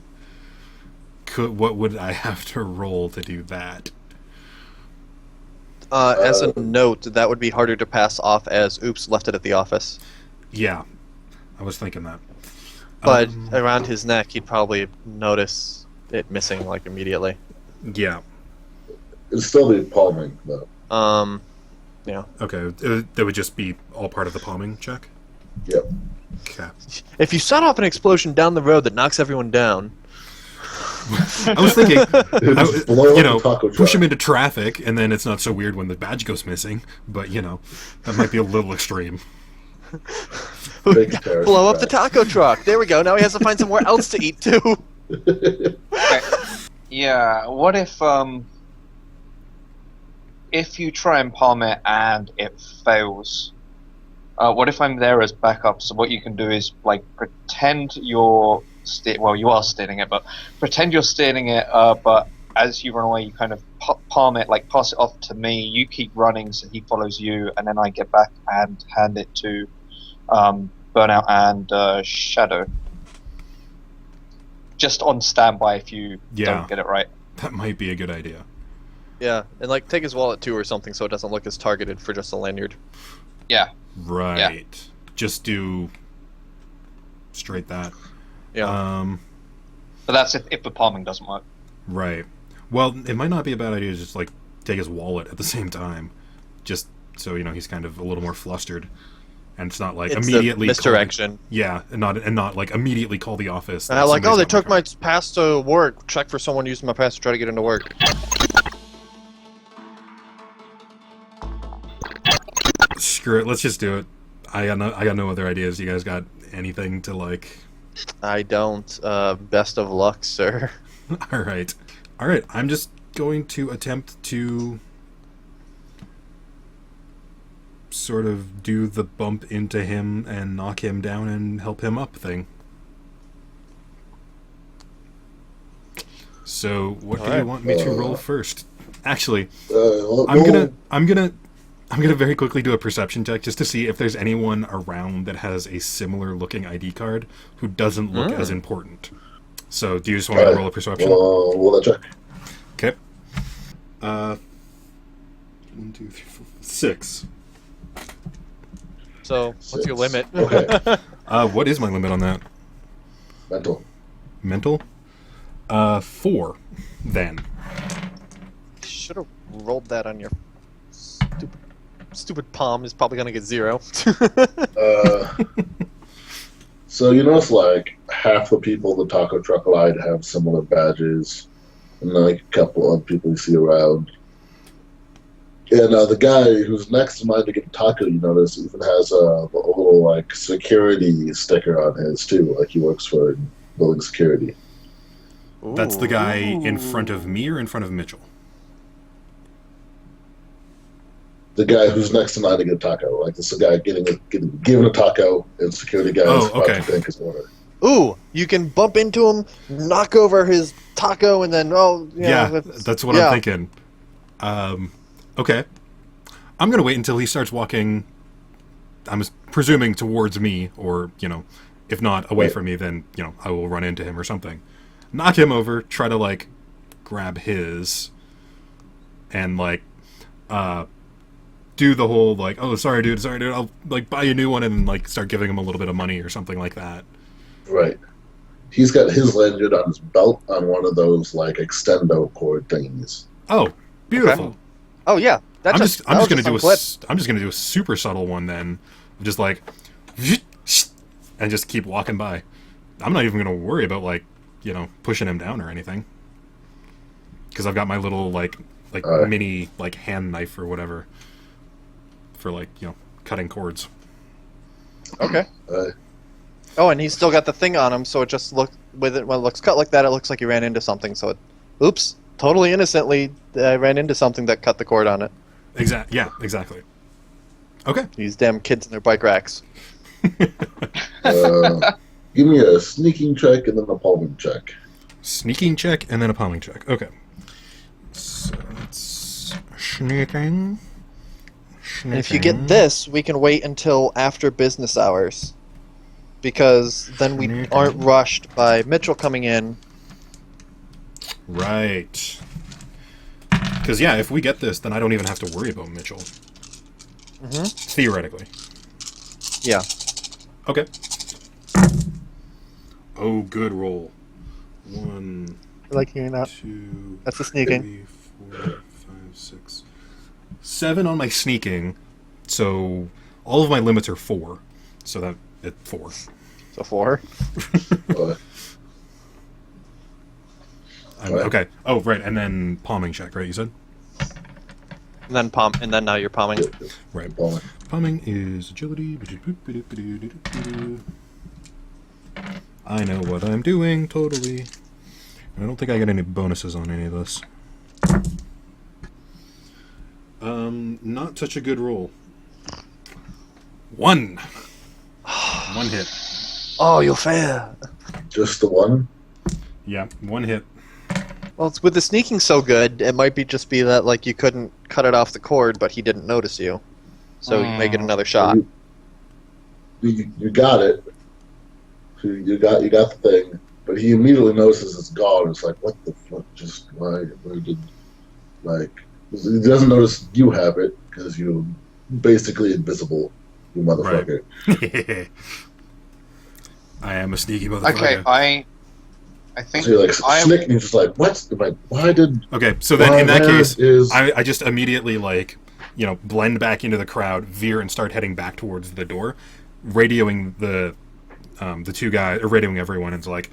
What would I have to roll to do that? As a note, that would be harder to pass off as oops, left it at the office. Yeah, I was thinking that. But around his neck, he'd probably notice it missing like immediately. Yeah. It'd still be palming, though. Yeah. Okay, that would just be all part of the palming check? Yep. Okay. If you set off an explosion down the road that knocks everyone down. I was thinking, blow you up know, the taco push truck. him into traffic, and then it's not so weird when the badge goes missing. But you know, that might be a little extreme. Make it terrorist Blow up the attack. taco truck. There we go. Now he has to find somewhere else to eat too. Okay. Yeah. What if you try and palm it and it fails? What if I'm there as backup? So what you can do is like pretend you're well, you are stealing it, but pretend you're stealing it. But as you run away, you kind of palm it, like pass it off to me. You keep running, so he follows you, and then I get back and hand it to Burnout and Shadow. Just on standby if you don't get it right. That might be a good idea. Yeah, and like take his wallet too or something so it doesn't look as targeted for just a lanyard. Yeah. Right. Yeah. Just do straight that. Yeah. But that's if the palming doesn't work. Right. Well, it might not be a bad idea to just like take his wallet at the same time, just so you know he's kind of a little more flustered, and it's not like It's immediately the misdirection. Yeah, and not like immediately call the office. And that like, oh, somebody's they not took my working. pass to work. Check for someone using my pass to try to get into work. Screw it. Let's just do it. I got no other ideas. You guys got anything to like? I don't. Best of luck, sir. All right. I'm just going to attempt to sort of do the bump into him and knock him down and help him up thing. So, what do you want me to roll first? Actually, I'm gonna very quickly do a perception check just to see if there's anyone around that has a similar looking ID card who doesn't look as important. So, do you just want me to roll a perception? Roll that check. Okay. 1, 2, 3, 4, 6. So, what's your limit? Okay. What is my limit on that? Mental. 4. Then. Should have rolled that on your stupid palm. Is probably gonna get 0. So you notice like half the people in the taco truck line have similar badges, and like a couple of people you see around. And the guy who's next to mine to get a taco, you notice, even has a little like security sticker on his too, like he works for building security. That's the guy in front of me or in front of Mitchell? The guy who's next to mine to get a taco, like this is the guy given a taco, and security guy is about to drink his order. Ooh, you can bump into him, knock over his taco, and then that's what I'm thinking. Okay, I'm gonna wait until he starts walking I'm presuming towards me, or, you know, if not away from me, then, you know, I will run into him or something. Knock him over, try to, like, grab his, and, like, do the whole, like, oh, sorry, dude, I'll, like, buy you a new one, and, like, start giving him a little bit of money or something like that. Right. He's got his lanyard on his belt on one of those, like, extendo cord thingies. Oh, beautiful. Okay. Oh, yeah. I'm just gonna do a super subtle one then, just like, and just keep walking by. I'm not even gonna worry about, like, you know, pushing him down or anything, because I've got my little like mini, like, hand knife or whatever for, like, you know, cutting cords. Okay. Oh, and he's still got the thing on him, so it just when it looks cut like that, it looks like he ran into something. So oops, totally innocently, I ran into something that cut the cord on it. Yeah, exactly. Okay. These damn kids and their bike racks. Give me a sneaking check and then a palming check. Sneaking check and then a palming check. Okay. So it's sneaking. And if you get this, we can wait until after business hours, because then we aren't rushed by Mitchell coming in. Right. Because, yeah, if we get this, then I don't even have to worry about Mitchell. Mm-hmm. Theoretically. Yeah. Okay. Oh, good roll. 1, I like hearing that. 2, That's a sneaking. 3, 4, 5, 6, 7 on my sneaking. So all of my limits are 4. So that at 4. So 4. Okay. Oh, right, and then palming check, right? You said. And then now you're palming. Right. Palming is agility. I know what I'm doing, totally. I don't think I get any bonuses on any of this. Not such a good roll. 1. 1 hit. Oh, you fail. Just the one? Yeah, 1 hit. Well, it's with the sneaking so good, it might just be that, like, you couldn't cut it off the cord, but he didn't notice you. So you may get another shot. You got it. You got the thing, but he immediately notices it's gone. It's like, what the fuck? Just why did, like, he doesn't notice you have it because you're basically invisible, you motherfucker. Right. I am a sneaky motherfucker. Okay, I think So you're like slick, and you're just like, what? Like, why did? Okay, so then in that case, I just immediately, like, you know, blend back into the crowd, veer, and start heading back towards the door, radioing the two guys, or radioing everyone, and it's like,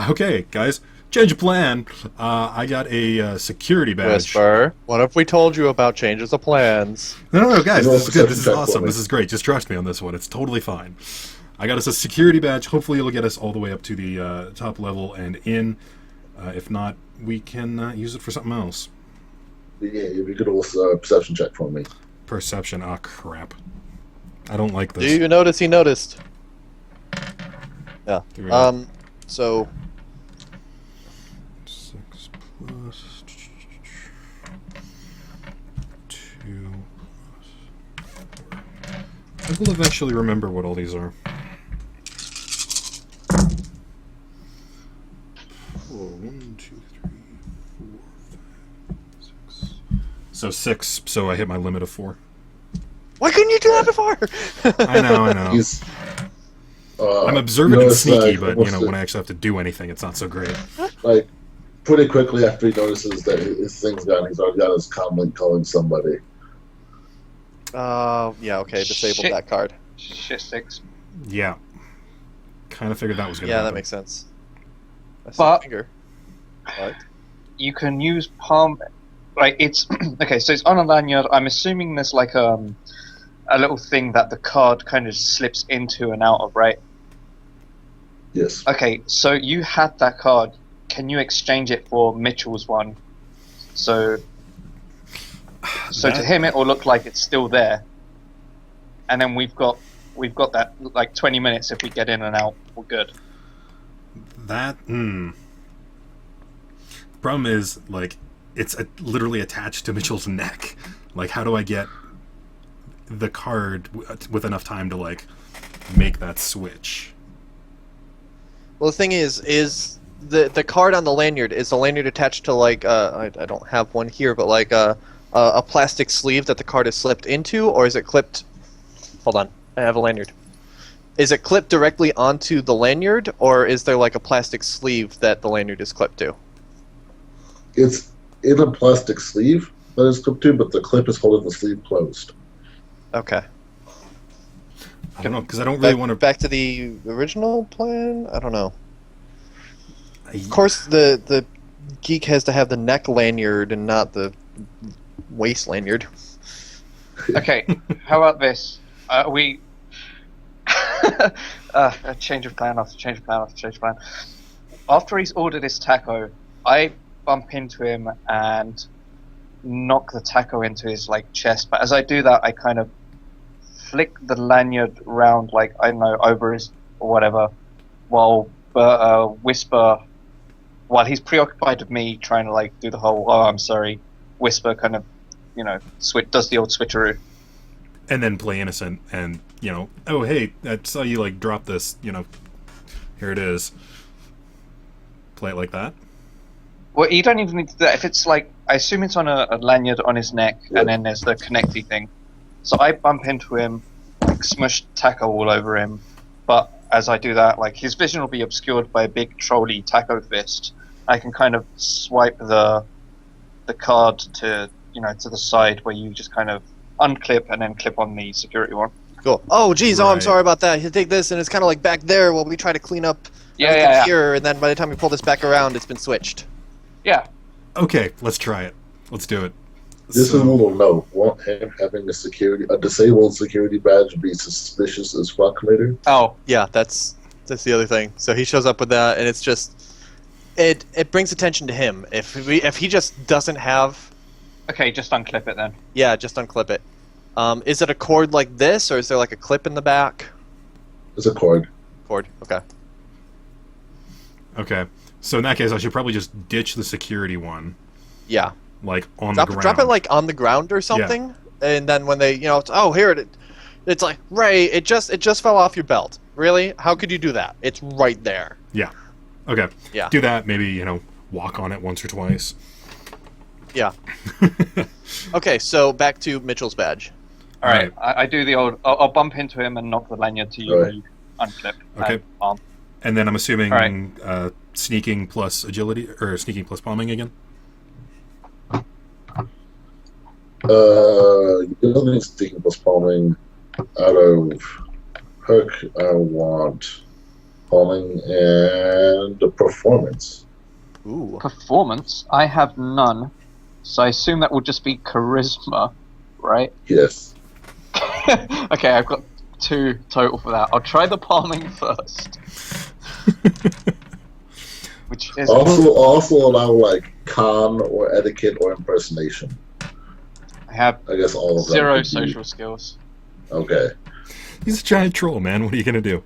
okay, guys, change of plan. I got a security badge. Whisper, what if we told you about changes of plans? No, guys, No, this is good. This is check awesome. for me. This is great. Just trust me on this one. It's totally fine. I got us a security badge. Hopefully it'll get us all the way up to the top level and in. If not, we can use it for something else. Yeah, you could also perception check for me. Perception. Ah, crap. I don't like this. Do you notice he noticed? Yeah. 3. So 6 plus 2 plus 4. I will eventually remember what all these are. 1, 2, 3, 4, 5, 6. So 6. So I hit my limit of 4. why couldn't you do that before? I know. He's, I'm observant and sneaky, like, but, you know, when I actually have to do anything, it's not so great. like pretty quickly after he notices that his thing's gone, he's already got his comlink calling somebody. Yeah, okay, disabled Shit. that card. shit sticks. Yeah. Kind of figured that was going to Yeah, happen. that makes sense. I see But- finger. What? You can use palm. Like it's okay. So it's on a lanyard. I'm assuming there's like a little thing that the card kind of slips into and out of, right? Yes. Okay. So you had that card. Can you exchange it for Mitchell's one? So to him it will look like it's still there, and then we've got that like 20 minutes if we get in and out. We're good. That, Problem is, like, it's literally attached to Mitchell's neck. Like, how do I get the card with enough time to like make that switch. Well, the thing is the card on the lanyard, is the lanyard attached to like I don't have one here, but like a plastic sleeve that the card is slipped into, or is it clipped? Hold on, I have a lanyard. Is it clipped directly onto the lanyard, or is there like a plastic sleeve that the lanyard is clipped to? It's in a plastic sleeve that is clipped to, but the clip is holding the sleeve closed. Okay. I don't know, because I don't really want to... Back to the original plan? I don't know. Of course, the geek has to have the neck lanyard and not the waist lanyard. Okay, how about this? We a change of plan after change of plan after change of plan. After he's ordered his taco, I bump into him and knock the taco into his like chest. But as I do that, I kind of flick the lanyard round, like I don't know, over his or whatever, while Whisper, while he's preoccupied with me trying to like do the whole "oh I'm sorry," Whisper kind of, you know, does the old switcheroo. And then play innocent and, you know, oh, hey, I saw you, like, drop this, you know, here it is. Play it like that. Well, you don't even need to do that. If it's like, I assume it's on a lanyard on his neck, and then there's the connecty thing. So I bump into him, like, smush taco all over him, but as I do that, like, his vision will be obscured by a big trolley taco fist. I can kind of swipe the card to, you know, to the side where you just kind of unclip and then clip on the security one. Cool. Oh, geez, oh, I'm Right. sorry about that. You take this, and it's kind of like back there while we try to clean up Yeah. here, and then by the time we pull this back around, it's been switched. Yeah. Okay, let's try it. Let's do it. This is a little note. Won't him having a disabled security badge be suspicious as fuck later? Oh, Yeah, that's the other thing. So he shows up with that, and it's just it brings attention to him. If he just doesn't have, okay, just unclip it then. yeah, just unclip it. Is it a cord like this, or is there like a clip in the back? It's a cord. Cord. Okay. Okay, so in that case, I should probably just ditch the security one, Yeah. like, on the ground. Drop it like on the ground or something, and then when they, you know, here it's like Ray. It just fell off your belt. Really? How could you do that? It's right there. Yeah. Okay. Yeah. Do that, maybe, you know, walk on it once or twice. Yeah. Okay, so back to Mitchell's badge. All right, Right. I do the old. I'll bump into him and knock the lanyard to you. Right. Where you unclip. Okay. And arm. And then I'm assuming Alright. sneaking plus agility, or sneaking plus palming again? You don't need sneaking plus palming. Out of Herc, I want palming and a performance. Ooh. Performance. I have none, so I assume that will just be charisma, right? Yes. Okay, I've got 2 total for that. I'll try the palming first, which is Also allow like con or etiquette or impersonation. I have I guess all of them. 0 could be- social skills. Okay. He's a giant troll, man. What are you going to do?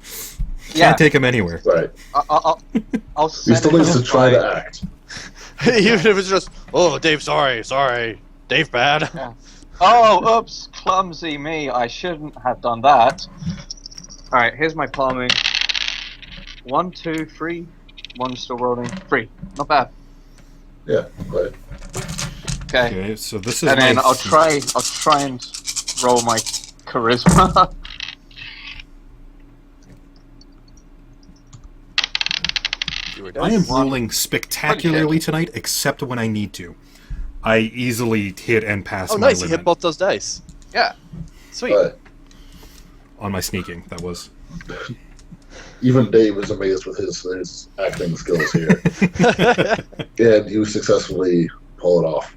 Yeah, Can't take him anywhere. Right. I'll He send still needs it to try by- to act. Even if it's just, oh, Dave, sorry, Dave, bad. Oh, oops, clumsy me. I shouldn't have done that. Alright, here's my palming. 1, 2, 3. 1 still rolling. 3. Not bad. Yeah. Right. Okay. Okay, so this is And then my- I'll try and roll my charisma. I am rolling spectacularly tonight, except when I need to. I easily hit and pass Oh, my nice, you limit hit both those dice. Yeah. Sweet. Right. on my sneaking. That was. Even Dave is amazed with his acting skills here. And you successfully pull it off.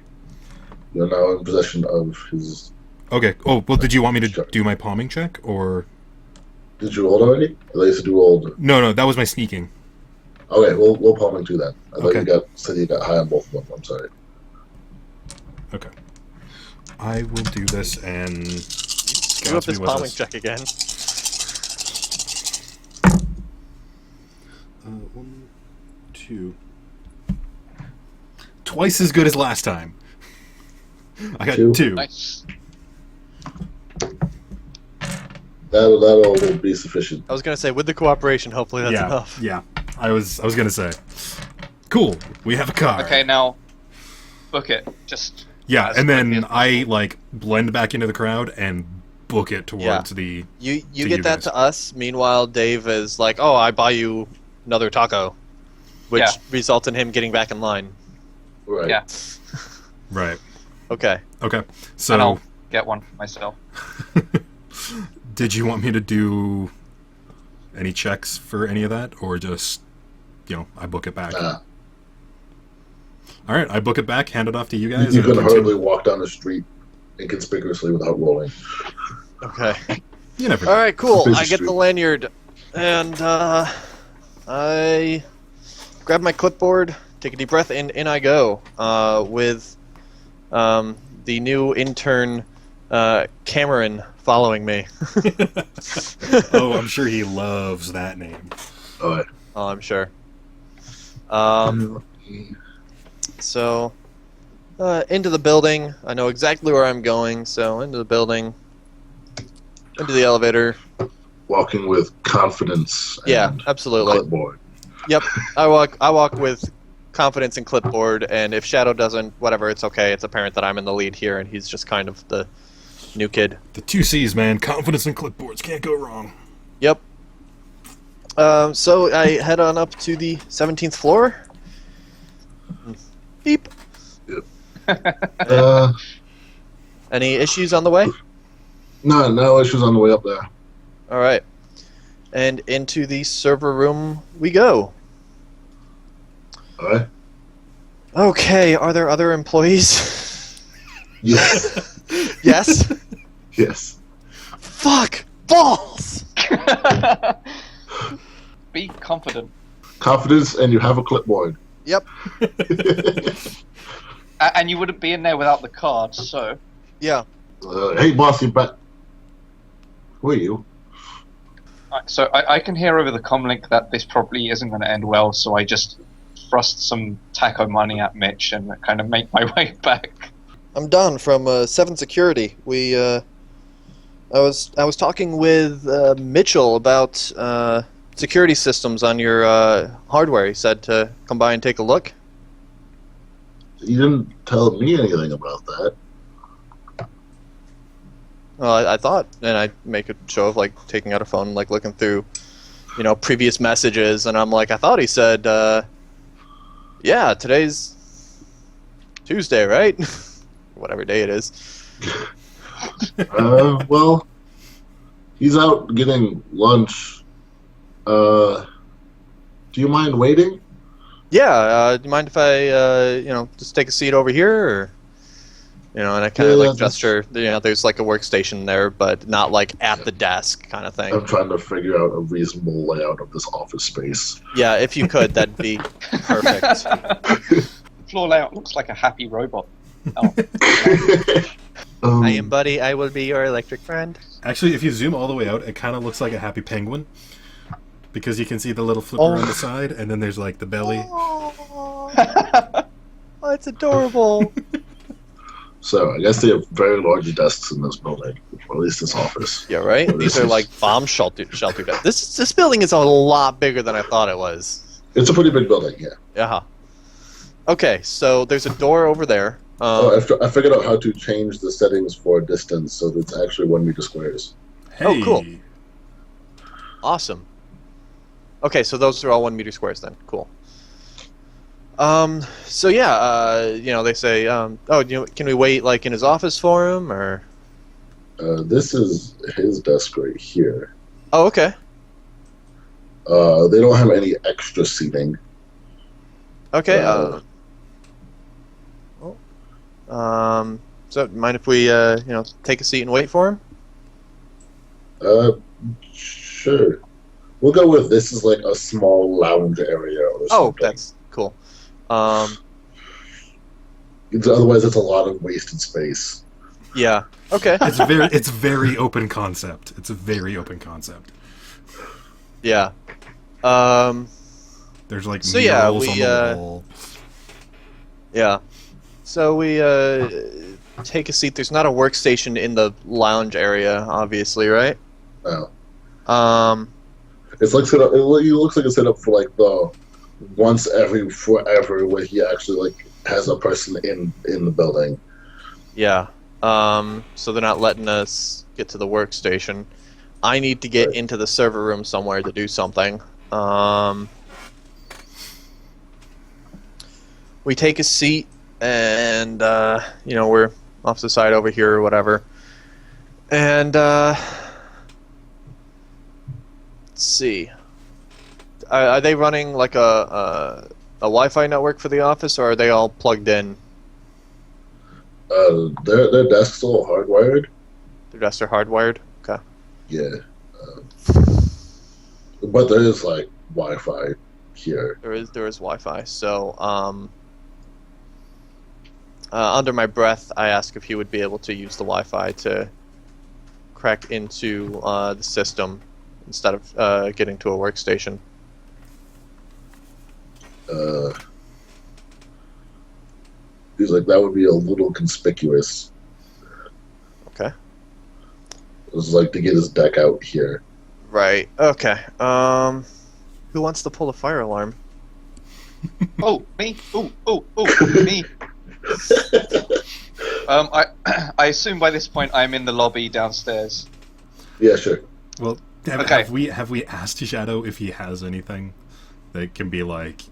You're now in possession of his. Okay. Oh, well, did you want me to do my palming check, or? Did you roll already? I thought you said you rolled. No, that was my sneaking. Okay, we'll palming too then. I thought Okay. said you got high on both of them. I'm sorry. Okay. I will do this and. Do up this palming check again. 1, 2. Twice as good as last time. I got 2. Nice. That'll be sufficient. I was gonna say, with the cooperation, hopefully that's yeah, enough. yeah. I was gonna say. Cool. We have a car. Okay, now book it. Just Yeah, as and quickly then as I like blend back into the crowd and book it towards the. You to get you that guys. to us. Meanwhile, Dave is like, "Oh, I buy you another taco," which Yeah. results in him getting back in line. Right. Yeah. Right. Okay. Okay. and So, I'll get one for myself. did you want me to do any checks for any of that, or just, I book it back? Nah. All right, I book it back, hand it off to you guys. You and can continue- hardly walk down the street inconspicuously without rolling. Okay. You never. All right. Cool. Busy I get street. the lanyard, and I grab my clipboard, take a deep breath, and in I go with the new intern Cameron following me. Oh, I'm sure he loves that name. All right. Oh, I'm sure. So, into the building. I know exactly where I'm going, so into the building, into the elevator. Walking with confidence. Yeah, And absolutely. clipboard. Yep. I walk with confidence and clipboard, and if Shadow doesn't, whatever, it's okay. It's apparent that I'm in the lead here, and he's just kind of the new kid. The 2 C's, man. Confidence and clipboards can't go wrong. Yep. So I head on up to the 17th floor. Beep. Uh, Any issues on the way? no issues on the way up there. All right. And into the server room we go. All right. Okay, are there other employees? Yes. Yes? Yes. Fuck! Balls! Be confident. Confidence, and you have a clipboard. Yep. And you wouldn't be in there without the card, so... Yeah. Hey, boss, you bet. Who are you? So I can hear over the comlink that this probably isn't going to end well, so I just thrust some taco money at Mitch and kind of make my way back. I'm Don from 7 Security. I was talking with Mitchell about security systems on your hardware. He said to come by and take a look. You didn't tell me anything about that. Well, I thought, and I make a show of like taking out a phone, like looking through, previous messages, and I'm like, I thought he said, yeah, today's Tuesday, right? Whatever day it is. Well, he's out getting lunch. Do you mind waiting? Yeah, do you mind if I, just take a seat over here, or, and I kind of Yeah, like gesture, there's like a workstation there, but not like at the desk kind of thing. I'm trying to figure out a reasonable layout of this office space. Yeah, if you could, that'd be perfect. Floor layout looks like a happy robot. Oh. I am Buddy, I will be your electric friend. Actually, if you zoom all the way out, it kind of looks like a happy penguin. Because you can see the little flipper on the side, and then there's like the belly. Oh, it's adorable. So, I guess they have very large desks in this building, or at least this office. Yeah, right? Well, These this are is- like bomb shelter desks. This building is a lot bigger than I thought it was. It's a pretty big building, yeah. Yeah. Okay, so there's a door over there. I figured out how to change the settings for distance so that it's actually 1 meter squares. Hey. Oh, cool. Awesome. Okay, so those are all 1 meter squares then. Cool. So yeah, they say, can we wait like in his office for him, or? This is his desk right here. Oh, okay. They don't have any extra seating. Okay. So mind if we, take a seat and wait for him? Sure. We'll go with this is like a small lounge area or something. Oh, that's cool. Otherwise, it's a lot of wasted space. Yeah. Okay. It's very open concept. It's a very open concept. Yeah. There's like So, yeah, murals on the wall. Yeah. So we take a seat. There's not a workstation in the lounge area, obviously, right? No. Um, It's like set up. It looks like it's set up for like the once every forever, where he actually like has a person in the building. yeah. So they're not letting us get to the workstation. I need to get Right. into the server room somewhere to do something. We take a seat, and we're off to the side over here or whatever. And let's see. Are they running like a Wi-Fi network for the office, or are they all plugged in? Their desks all hardwired. Their desks are hardwired. Okay. Yeah. But there is like Wi-Fi here. There is Wi-Fi. So under my breath, I ask if he would be able to use the Wi-Fi to crack into the system instead of getting to a workstation. He's like, that would be a little conspicuous. Okay. It's like to get his deck out here. Right. Okay. Who wants to pull the fire alarm? Oh, me? Oh, me. I assume by this point I'm in the lobby downstairs. Yeah, sure. Well, Okay. have we asked Shadow if he has anything that can be like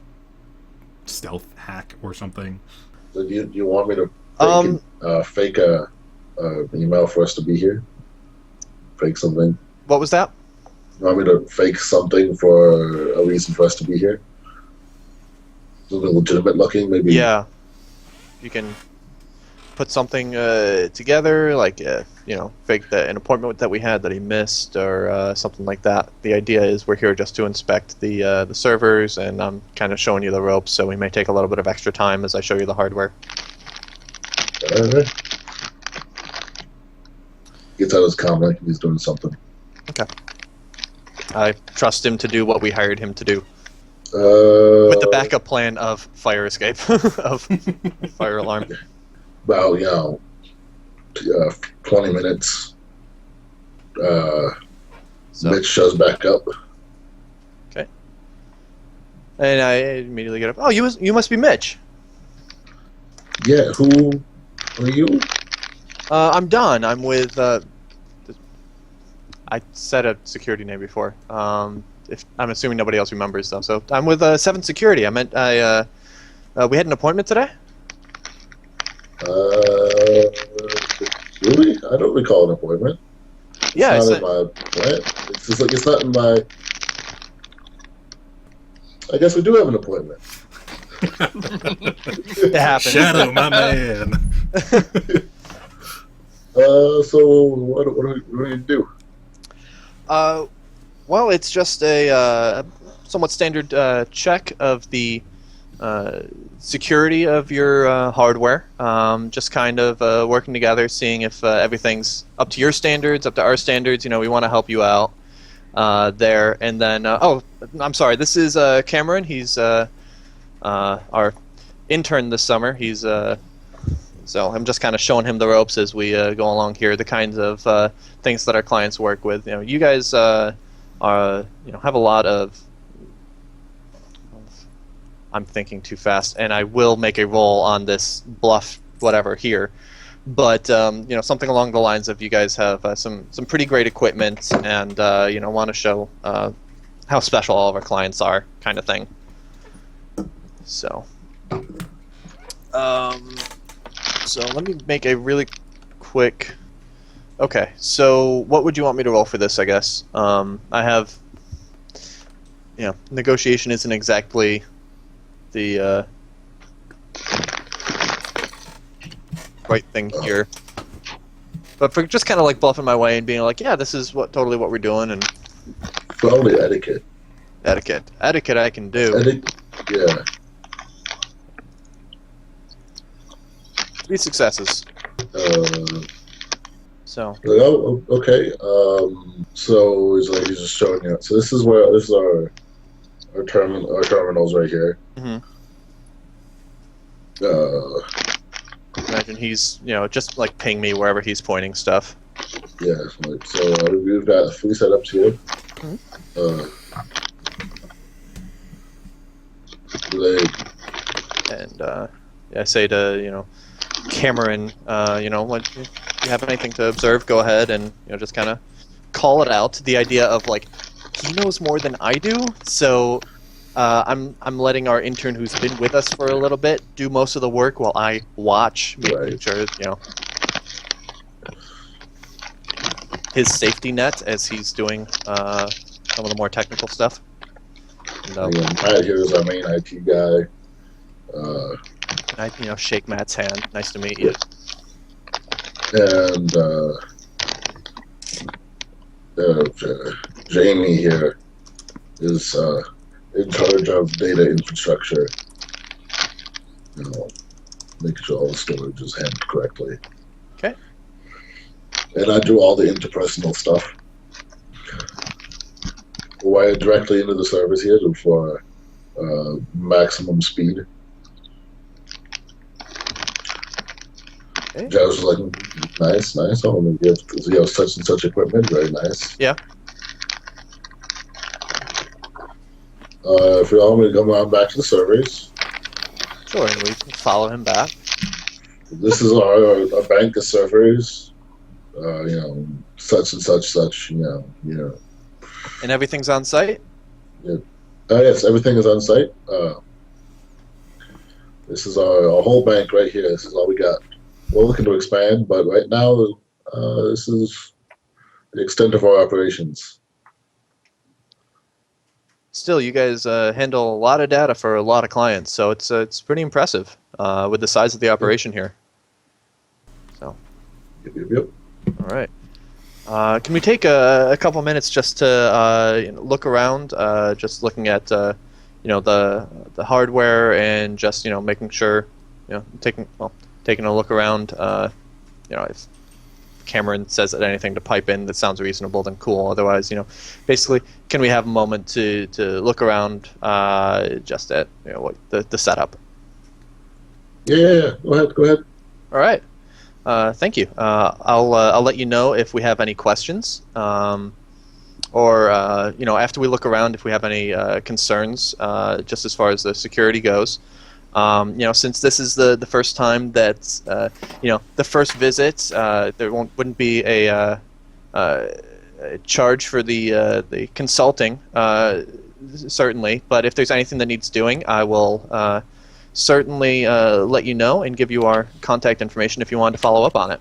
stealth hack or something? So do you want me to fake an email for us to be here? Fake something? What was that? You want me to fake something for a reason for us to be here? Something legitimate looking, maybe? Yeah. You can put something together, like fake an appointment that we had that he missed, or something like that. The idea is we're here just to inspect the servers, and I'm kind of showing you the ropes, so we may take a little bit of extra time as I show you the hardware. Alright. Gets out his comm like he's doing something. Okay. I trust him to do what we hired him to do, With with the backup plan of fire escape, of fire alarm. About 20 minutes. So, Mitch shows back up. and I immediately get up. Oh, you must be Mitch. Yeah, who are you? I'm Don. I'm with. I said a security name before. If I'm assuming nobody else remembers though, so I'm with 7 Security. We had an appointment today. Really? I don't recall an appointment. Yeah, It's not in my plan. It's just like it's not in my. I guess we do have an appointment. it happens. Shadow, my man. So what do you do? Well, it's just a somewhat standard check of the security of your hardware. Just kind of working together, seeing if everything's up to your standards, up to our standards. We want to help you out there. And then, I'm sorry, this is Cameron. He's our intern this summer. He's so I'm just kind of showing him the ropes as we go along here, the kinds of things that our clients work with. You guys have a lot of. I'm thinking too fast, and I will make a roll on this bluff, whatever here. But something along the lines of you guys have some pretty great equipment, and want to show how special all of our clients are, kind of thing. So. So let me make a really quick. Okay, so what would you want me to roll for this? I guess I have. Negotiation isn't exactly the right thing here, but for just kind of like bluffing my way and being like, yeah, this is totally what we're doing, and Probably etiquette. etiquette I can do. Yeah. 3 successes. So Oh, okay. So he's just showing you. So this is our terminals right here. Mhm. Uh, imagine he's just like ping me wherever he's pointing stuff. Yeah, so we've got 3 setups here. And I say to Cameron, when you have anything to observe, go ahead and just kind of call it out. The idea of like he knows more than I do, so I'm letting our intern who's been with us for a little bit do most of the work while I watch, making sure his safety net as he's doing some of the more technical stuff. Matt here is our main IT guy. I shake Matt's hand. Nice to meet you. And Jamie here is in charge of data infrastructure. Making sure all the storage is handled correctly. Okay. And I do all the interpersonal stuff. We're wired directly into the servers here for maximum speed. Okay. Joe's like, nice. Oh, you have such and such equipment. Very nice. Yeah. If you all want me to come around back to the servers. Sure, and we can follow him back. This is our bank of servers. Such and such. And everything's on site? Yeah. Yes, everything is on site. This is our whole bank right here. This is all we got. We're looking to expand, but right now, this is the extent of our operations. Still, you guys handle a lot of data for a lot of clients, so it's pretty impressive with the size of the operation here. So. Yep. All right. Can we take a couple minutes just to look around, just looking at the hardware and just making sure taking a look around. If Cameron says anything to pipe in that sounds reasonable, then cool. Otherwise, basically, can we have a moment to look around just at what the setup? Yeah. Go ahead. All right. Thank you. I'll let you know if we have any questions, or after we look around, if we have any concerns, just as far as the security goes. Since this is the first time that the first visit, there wouldn't be a charge for the consulting, certainly. But if there's anything that needs doing, I will certainly let you know and give you our contact information if you wanted to follow up on it.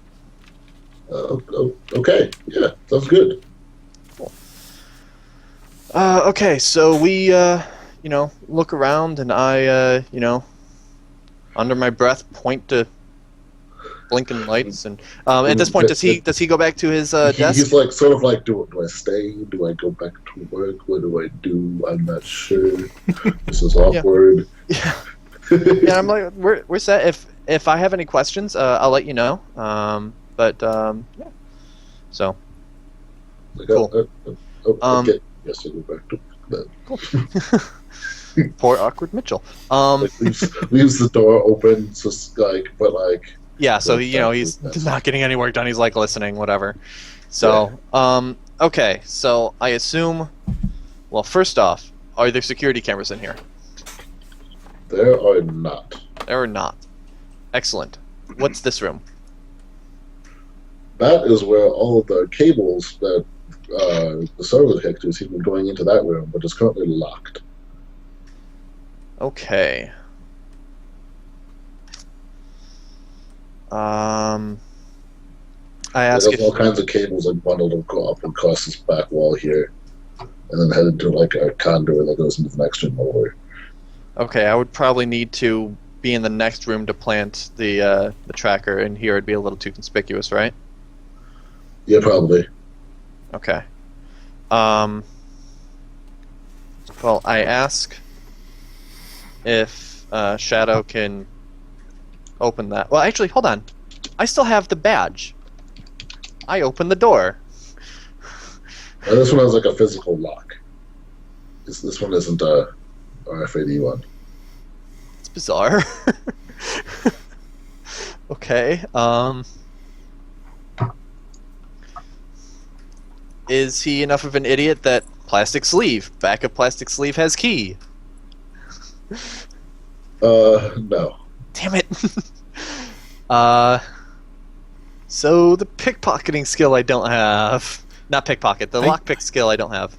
Okay. Yeah, sounds good. Cool. Okay, so we look around, and I under my breath point to blinking lights, and at this point, does he go back to his desk? He's like sort of like, do I stay? Do I go back to work? What do I do? I'm not sure. This is awkward. Yeah. Yeah, I'm like, we're set. If I have any questions, I'll let you know. Yeah. So. Cool. Okay. Yes, I'll go back to bed. Cool. Poor awkward Mitchell. Leaves the door open, Yeah, so he's not getting any work done. He's like listening, whatever. So, okay. So I assume. Well, first off, are there security cameras in here? There are not. There are not. Excellent. What's this room? That is where all of the cables that the server hooked to seem to be going into that room, but it's currently locked. Okay. I ask There's all kinds of cables like bundled up across this back wall here, and then headed to like a conduit that goes into the next room over. Okay, I would probably need to be in the next room to plant the tracker, and here it'd be a little too conspicuous, right? Yeah, probably. Okay. Well, I ask if Shadow can open that. Well, actually, hold on. I still have the badge. I opened the door. This one has like a physical lock. This one isn't a RFID one. It's bizarre. Is he enough of an idiot that plastic sleeve, back of plastic sleeve has key? No. Damn it. So the pickpocketing skill I don't have. Not pickpocket, the lockpick skill I don't have.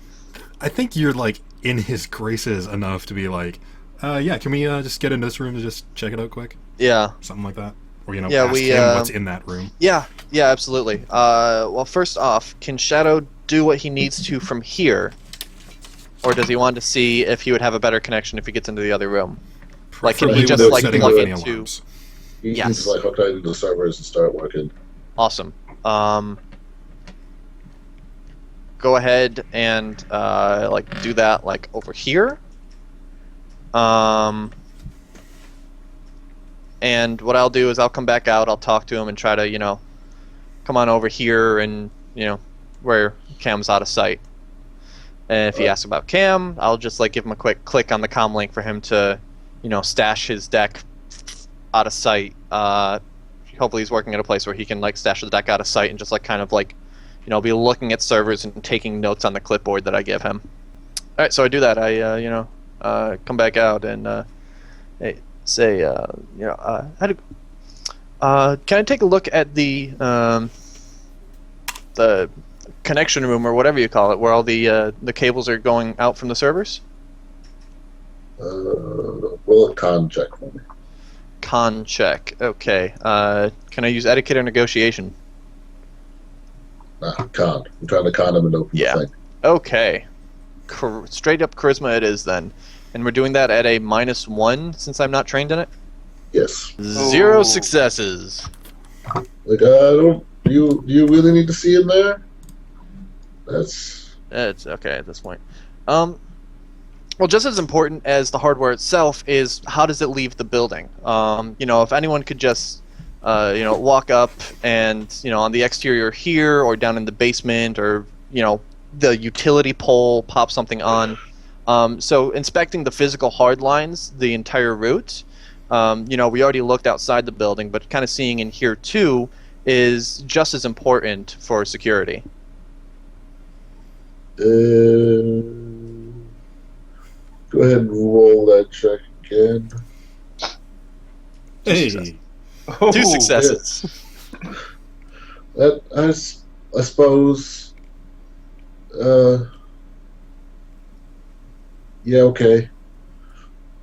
I think you're like in his graces enough to be like, yeah, can we just get into this room to just check it out quick? Yeah. Something like that. Or, ask him what's in that room. Yeah, absolutely. Well, first off, can Shadow do what he needs to from here? Or does he want to see if he would have a better connection if he gets into the other room? Like, can he Preferably just, without like, setting plug off any into... alarms. You Yes. can just like hook right into the servers and start working. Awesome. Go ahead and, like, do that, like, over here. And what I'll do is I'll come back out, I'll talk to him and try to, come on over here and, where Cam's out of sight. And if he asks about Cam, I'll just, like, give him a quick click on the comm link for him to, stash his deck out of sight. Hopefully he's working at a place where he can, like, stash the deck out of sight and just, like, kind of, like, be looking at servers and taking notes on the clipboard that I give him. Alright, so I do that. I, come back out and, say, can I take a look at the connection room or whatever you call it, where all the cables are going out from the servers? Roll a con check for me. Con check. Okay. Can I use etiquette or negotiation? Nah, con. I'm trying to con him and open Yeah. the thing. Okay. Straight up charisma it is then. And we're doing that at a -1 since I'm not trained in it? Yes. 0 Oh. successes. Like, do you really need to see in there? That's... It's okay at this point. Well, just as important as the hardware itself is how does it leave the building? If anyone could just, walk up and, on the exterior here or down in the basement or, the utility pole pop something on. So inspecting the physical hard lines, the entire route, we already looked outside the building, but kind of seeing in here too is just as important for security. Go ahead and roll that check again. Hey, Oh, 2 successes. That I suppose. Yeah. Okay.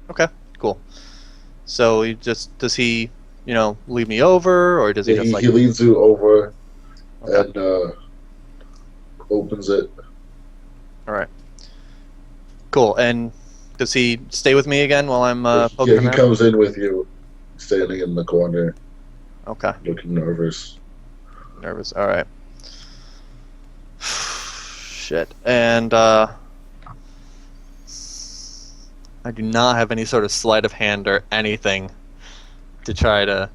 Okay, cool. So does he leave me over, or does he Yeah, just like? he leads you over Okay. and opens it. All right. Cool. And does he stay with me again while I'm Yeah, poking he around? comes in with you, standing in the corner, Okay. looking nervous. Nervous. All right. Shit. And I do not have any sort of sleight of hand or anything to try to.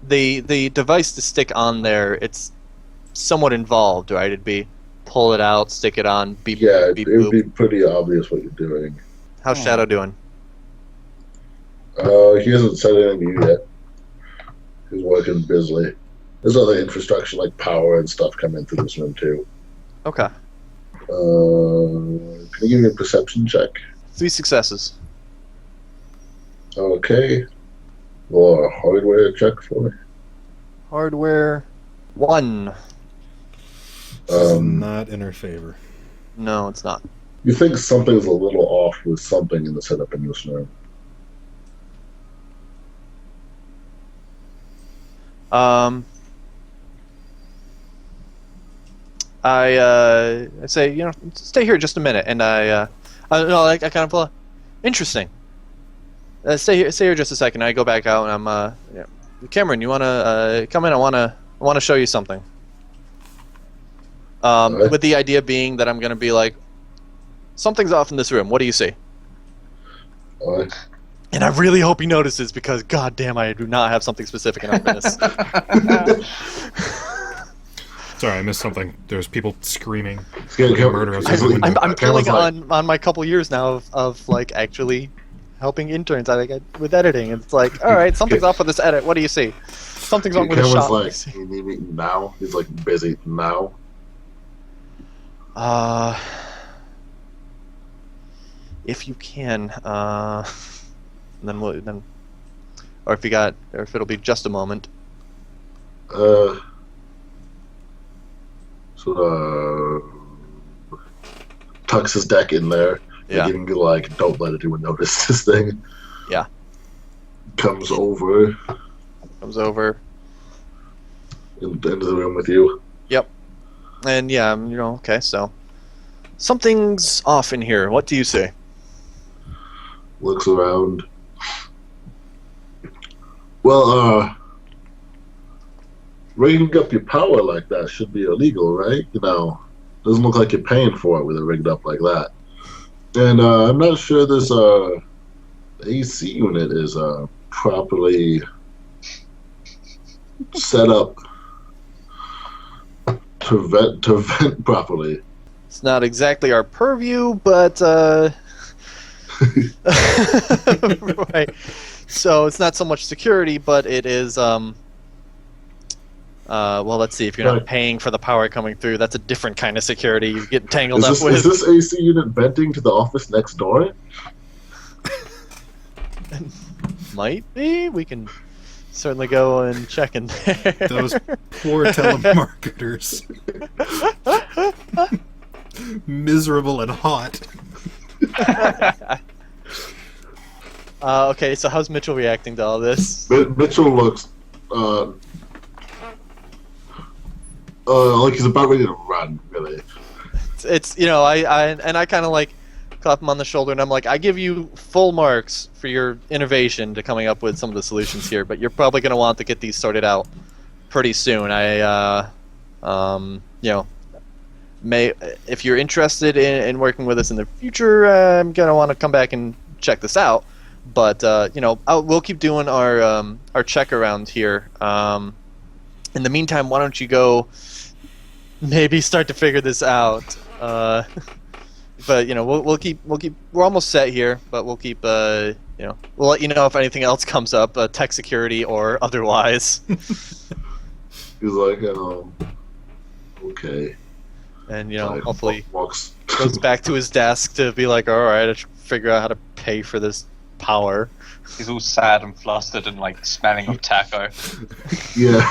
The device to stick on there, it's somewhat involved, right? It'd be pull it out, stick it on, beep, Yeah, beep, it would boop. be pretty obvious what you're doing. How's Shadow doing? He hasn't said anything yet. He's working busily. There's other infrastructure like power and stuff coming through this room too. Okay. Can you give me a perception check? 3 successes. Okay. Roll a hardware check for me. Hardware 1. this is Um, not in her favor. No, it's not. You think something's a little off with something in the setup in this room. I say, stay here just a minute, and I kind of, interesting. Stay here just a second. I go back out, and I'm, Cameron, you wanna come in? I wanna show you something. Alright. With the idea being that I'm gonna be like, something's off in this room. What do you see? Alright. And I really hope he notices because, goddamn, I do not have something specific in this. Sorry, I missed something. There's people screaming. Yeah, Like a murder outside the window. I'm Cameron's pulling like- on my couple years now of like actually helping interns with editing. It's like, all right, something's off with this edit. What do you see? Something's wrong with the Cameron's shot. like, you need me now? He's like busy now. If you can, then or if it'll be just a moment. Tucks his deck in there. Yeah. Giving you like, don't let anyone notice this thing. Yeah. Comes over into the room with you. Yep. And yeah, okay, so something's off in here. What do you say? Looks around. Well, rigging up your power like that should be illegal, right? Doesn't look like you're paying for it with it rigged up like that. And I'm not sure this AC unit is properly set up to vent properly. It's not exactly our purview, but right. So it's not so much security, but it is well, let's see. If you're not paying for the power coming through, that's a different kind of security you get tangled up with. Is this AC unit venting to the office next door? Might be. We can certainly go and check in there. Those poor telemarketers. Miserable and hot. Okay, so how's Mitchell reacting to all this? Mitchell looks like he's about ready to run, really. It's I kind of like clap him on the shoulder and I'm like, I give you full marks for your innovation to coming up with some of the solutions here, but you're probably going to want to get these sorted out pretty soon. If you're interested in working with us in the future, I'm going to want to come back and check this out. But we'll keep doing our check around here. In the meantime, why don't you go maybe start to figure this out? But we'll keep. We're almost set here, but we'll keep. We'll let you know if anything else comes up, tech security or otherwise. He's like, okay. And hopefully walks goes back to his desk to be like, all right, I should figure out how to pay for this power. He's all sad and flustered and like smelling of taco. Yeah.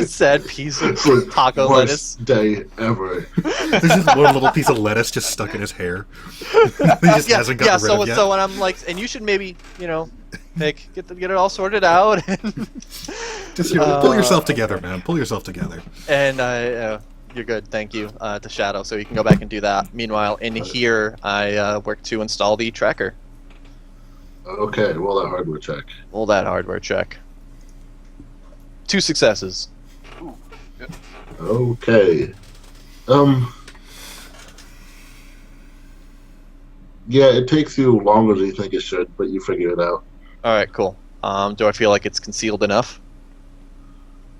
Sad piece of taco lettuce. Day ever. There's just one little piece of lettuce just stuck in his hair. He just hasn't gotten rid of yet. So when I'm like, and you should maybe, get it all sorted out. And, just pull yourself together, man. Pull yourself together. And you're good, thank you, to Shadow. So you can go back and do that. Meanwhile, in here, I work to install the tracker. Okay, roll that hardware check. Roll that hardware check. 2 successes. Ooh, good. Okay. Yeah, it takes you longer than you think it should, but you figure it out. Alright, cool. Do I feel like it's concealed enough?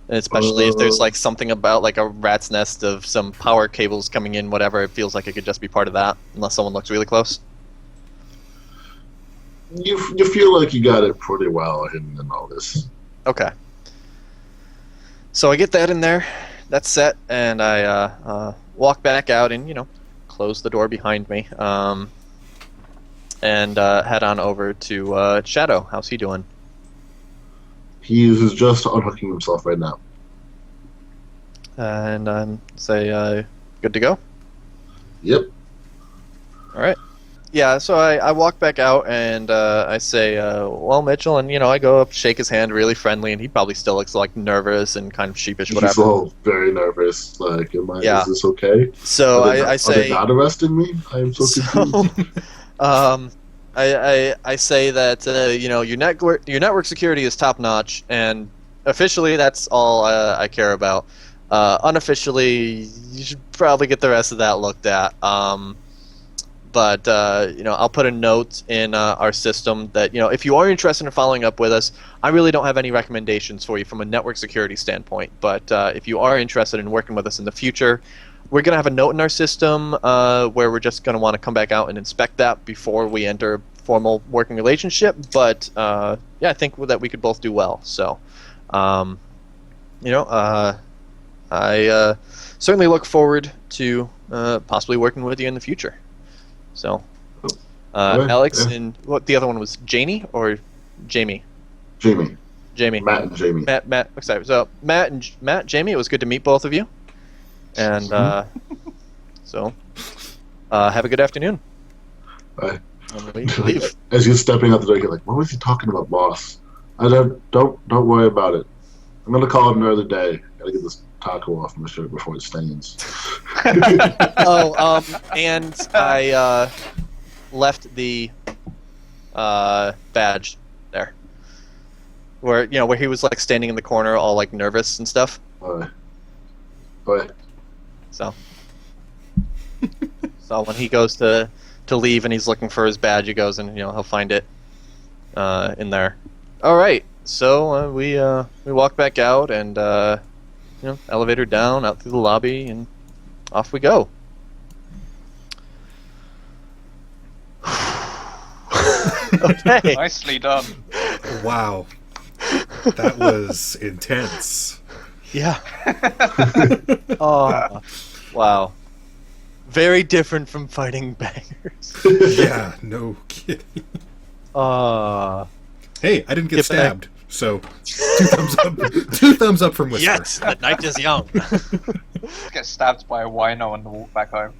And especially if there's like something about like a rat's nest of some power cables coming in, whatever, it feels like it could just be part of that, unless someone looks really close. You feel like you got it pretty well hidden in all this. Okay. So I get that in there, that's set, and I walk back out and, close the door behind me, and head on over to Shadow. How's he doing? He is just unhooking himself right now. And say, good to go? Yep. Alright. Yeah, so I walk back out and I say, well, Mitchell, and I go up, shake his hand, really friendly, and he probably still looks like nervous and kind of sheepish, whatever. He's all very nervous. Like, Yeah. Is this okay? So I say, are they not arresting me? I am so confused. I say that your network security is top notch, and officially that's all I care about. Unofficially, you should probably get the rest of that looked at. But I'll put a note in our system that if you are interested in following up with us, I really don't have any recommendations for you from a network security standpoint. But if you are interested in working with us in the future, we're going to have a note in our system where we're just going to want to come back out and inspect that before we enter a formal working relationship. But I think that we could both do well. So, I certainly look forward to possibly working with you in the future. So, Alright, Alex yeah. and what the other one was, Janie or Jamie? Jamie. Jamie. Matt and Jamie. Matt. Sorry. So Matt, Jamie. It was good to meet both of you, and so have a good afternoon. Bye. And we leave. As you're stepping out the door, you're like, "What was he talking about, boss?" I don't worry about it. I'm gonna call it another day. Gotta get this taco off my shirt before it stains. And I left the badge there, where he was like standing in the corner, all like nervous and stuff. Bye. So when he goes to leave and he's looking for his badge, he goes and he'll find it in there. All right, so we walk back out and elevator down, out through the lobby, and off we go. Okay. Nicely done. Wow. That was intense. Yeah. Oh, wow. Very different from fighting bangers. Yeah, no kidding. Hey, I didn't get stabbed, so 2 thumbs up. 2 thumbs up from Whisper. Yes, the night is young. Get stabbed by a wino on the walk back home.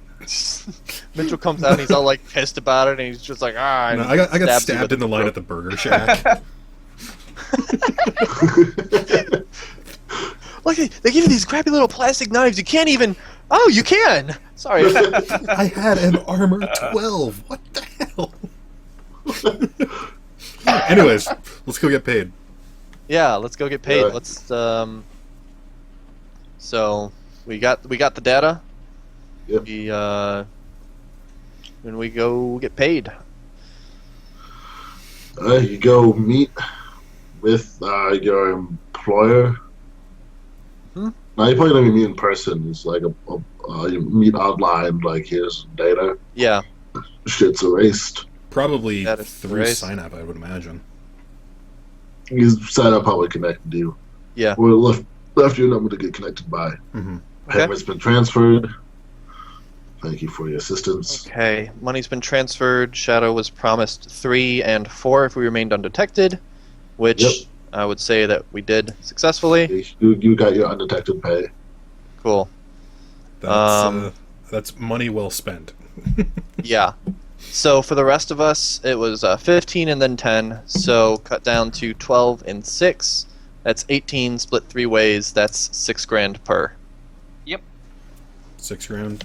Mitchell comes out and he's all like pissed about it, and he's just like, No, I got stabbed in the line at the Burger Shack. Look, they give you these crappy little plastic knives. You can't even. Oh, you can. Sorry. I had an armor 12. What the hell? Anyways, let's go get paid. Yeah, let's go get paid. Alright. Let's. So we got the data. Yep. When we go get paid. You go meet with your employer. Hmm? Now you're probably gonna meet in person. It's like you meet online. Like here's data. Yeah. Shit's erased. Probably That is through race. sign up, I would imagine. His setup probably connected you. Yeah. Or left your number to get connected by. Mm-hmm. Payment's been transferred. Thank you for your assistance. Okay. Money's been transferred. Shadow was promised 3 and 4 if we remained undetected, which Yep. I would say that we did successfully. You got your undetected pay. Cool. That's money well spent. Yeah. So for the rest of us, it was 15 and then 10. So cut down to 12 and 6. That's 18 split 3 ways. That's $6,000 per. Yep. $6,000.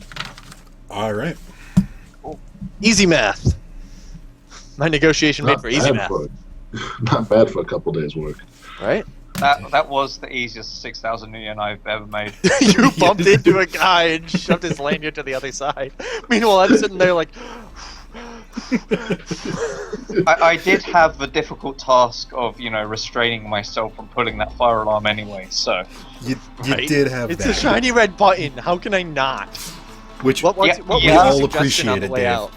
All right. Easy math. My negotiation made for easy math. Not bad for a couple days' work. Right? That was the easiest 6,000 yen I've ever made. You bumped into a guy and shoved his lanyard to the other side. Meanwhile, I'm sitting there like. I did have the difficult task of, restraining myself from pulling that fire alarm anyway, so... You Right? did have It's that. a shiny red button. How can I not? Which What was Yeah, what yeah. was We your all suggestion on the appreciated, way Dave. out?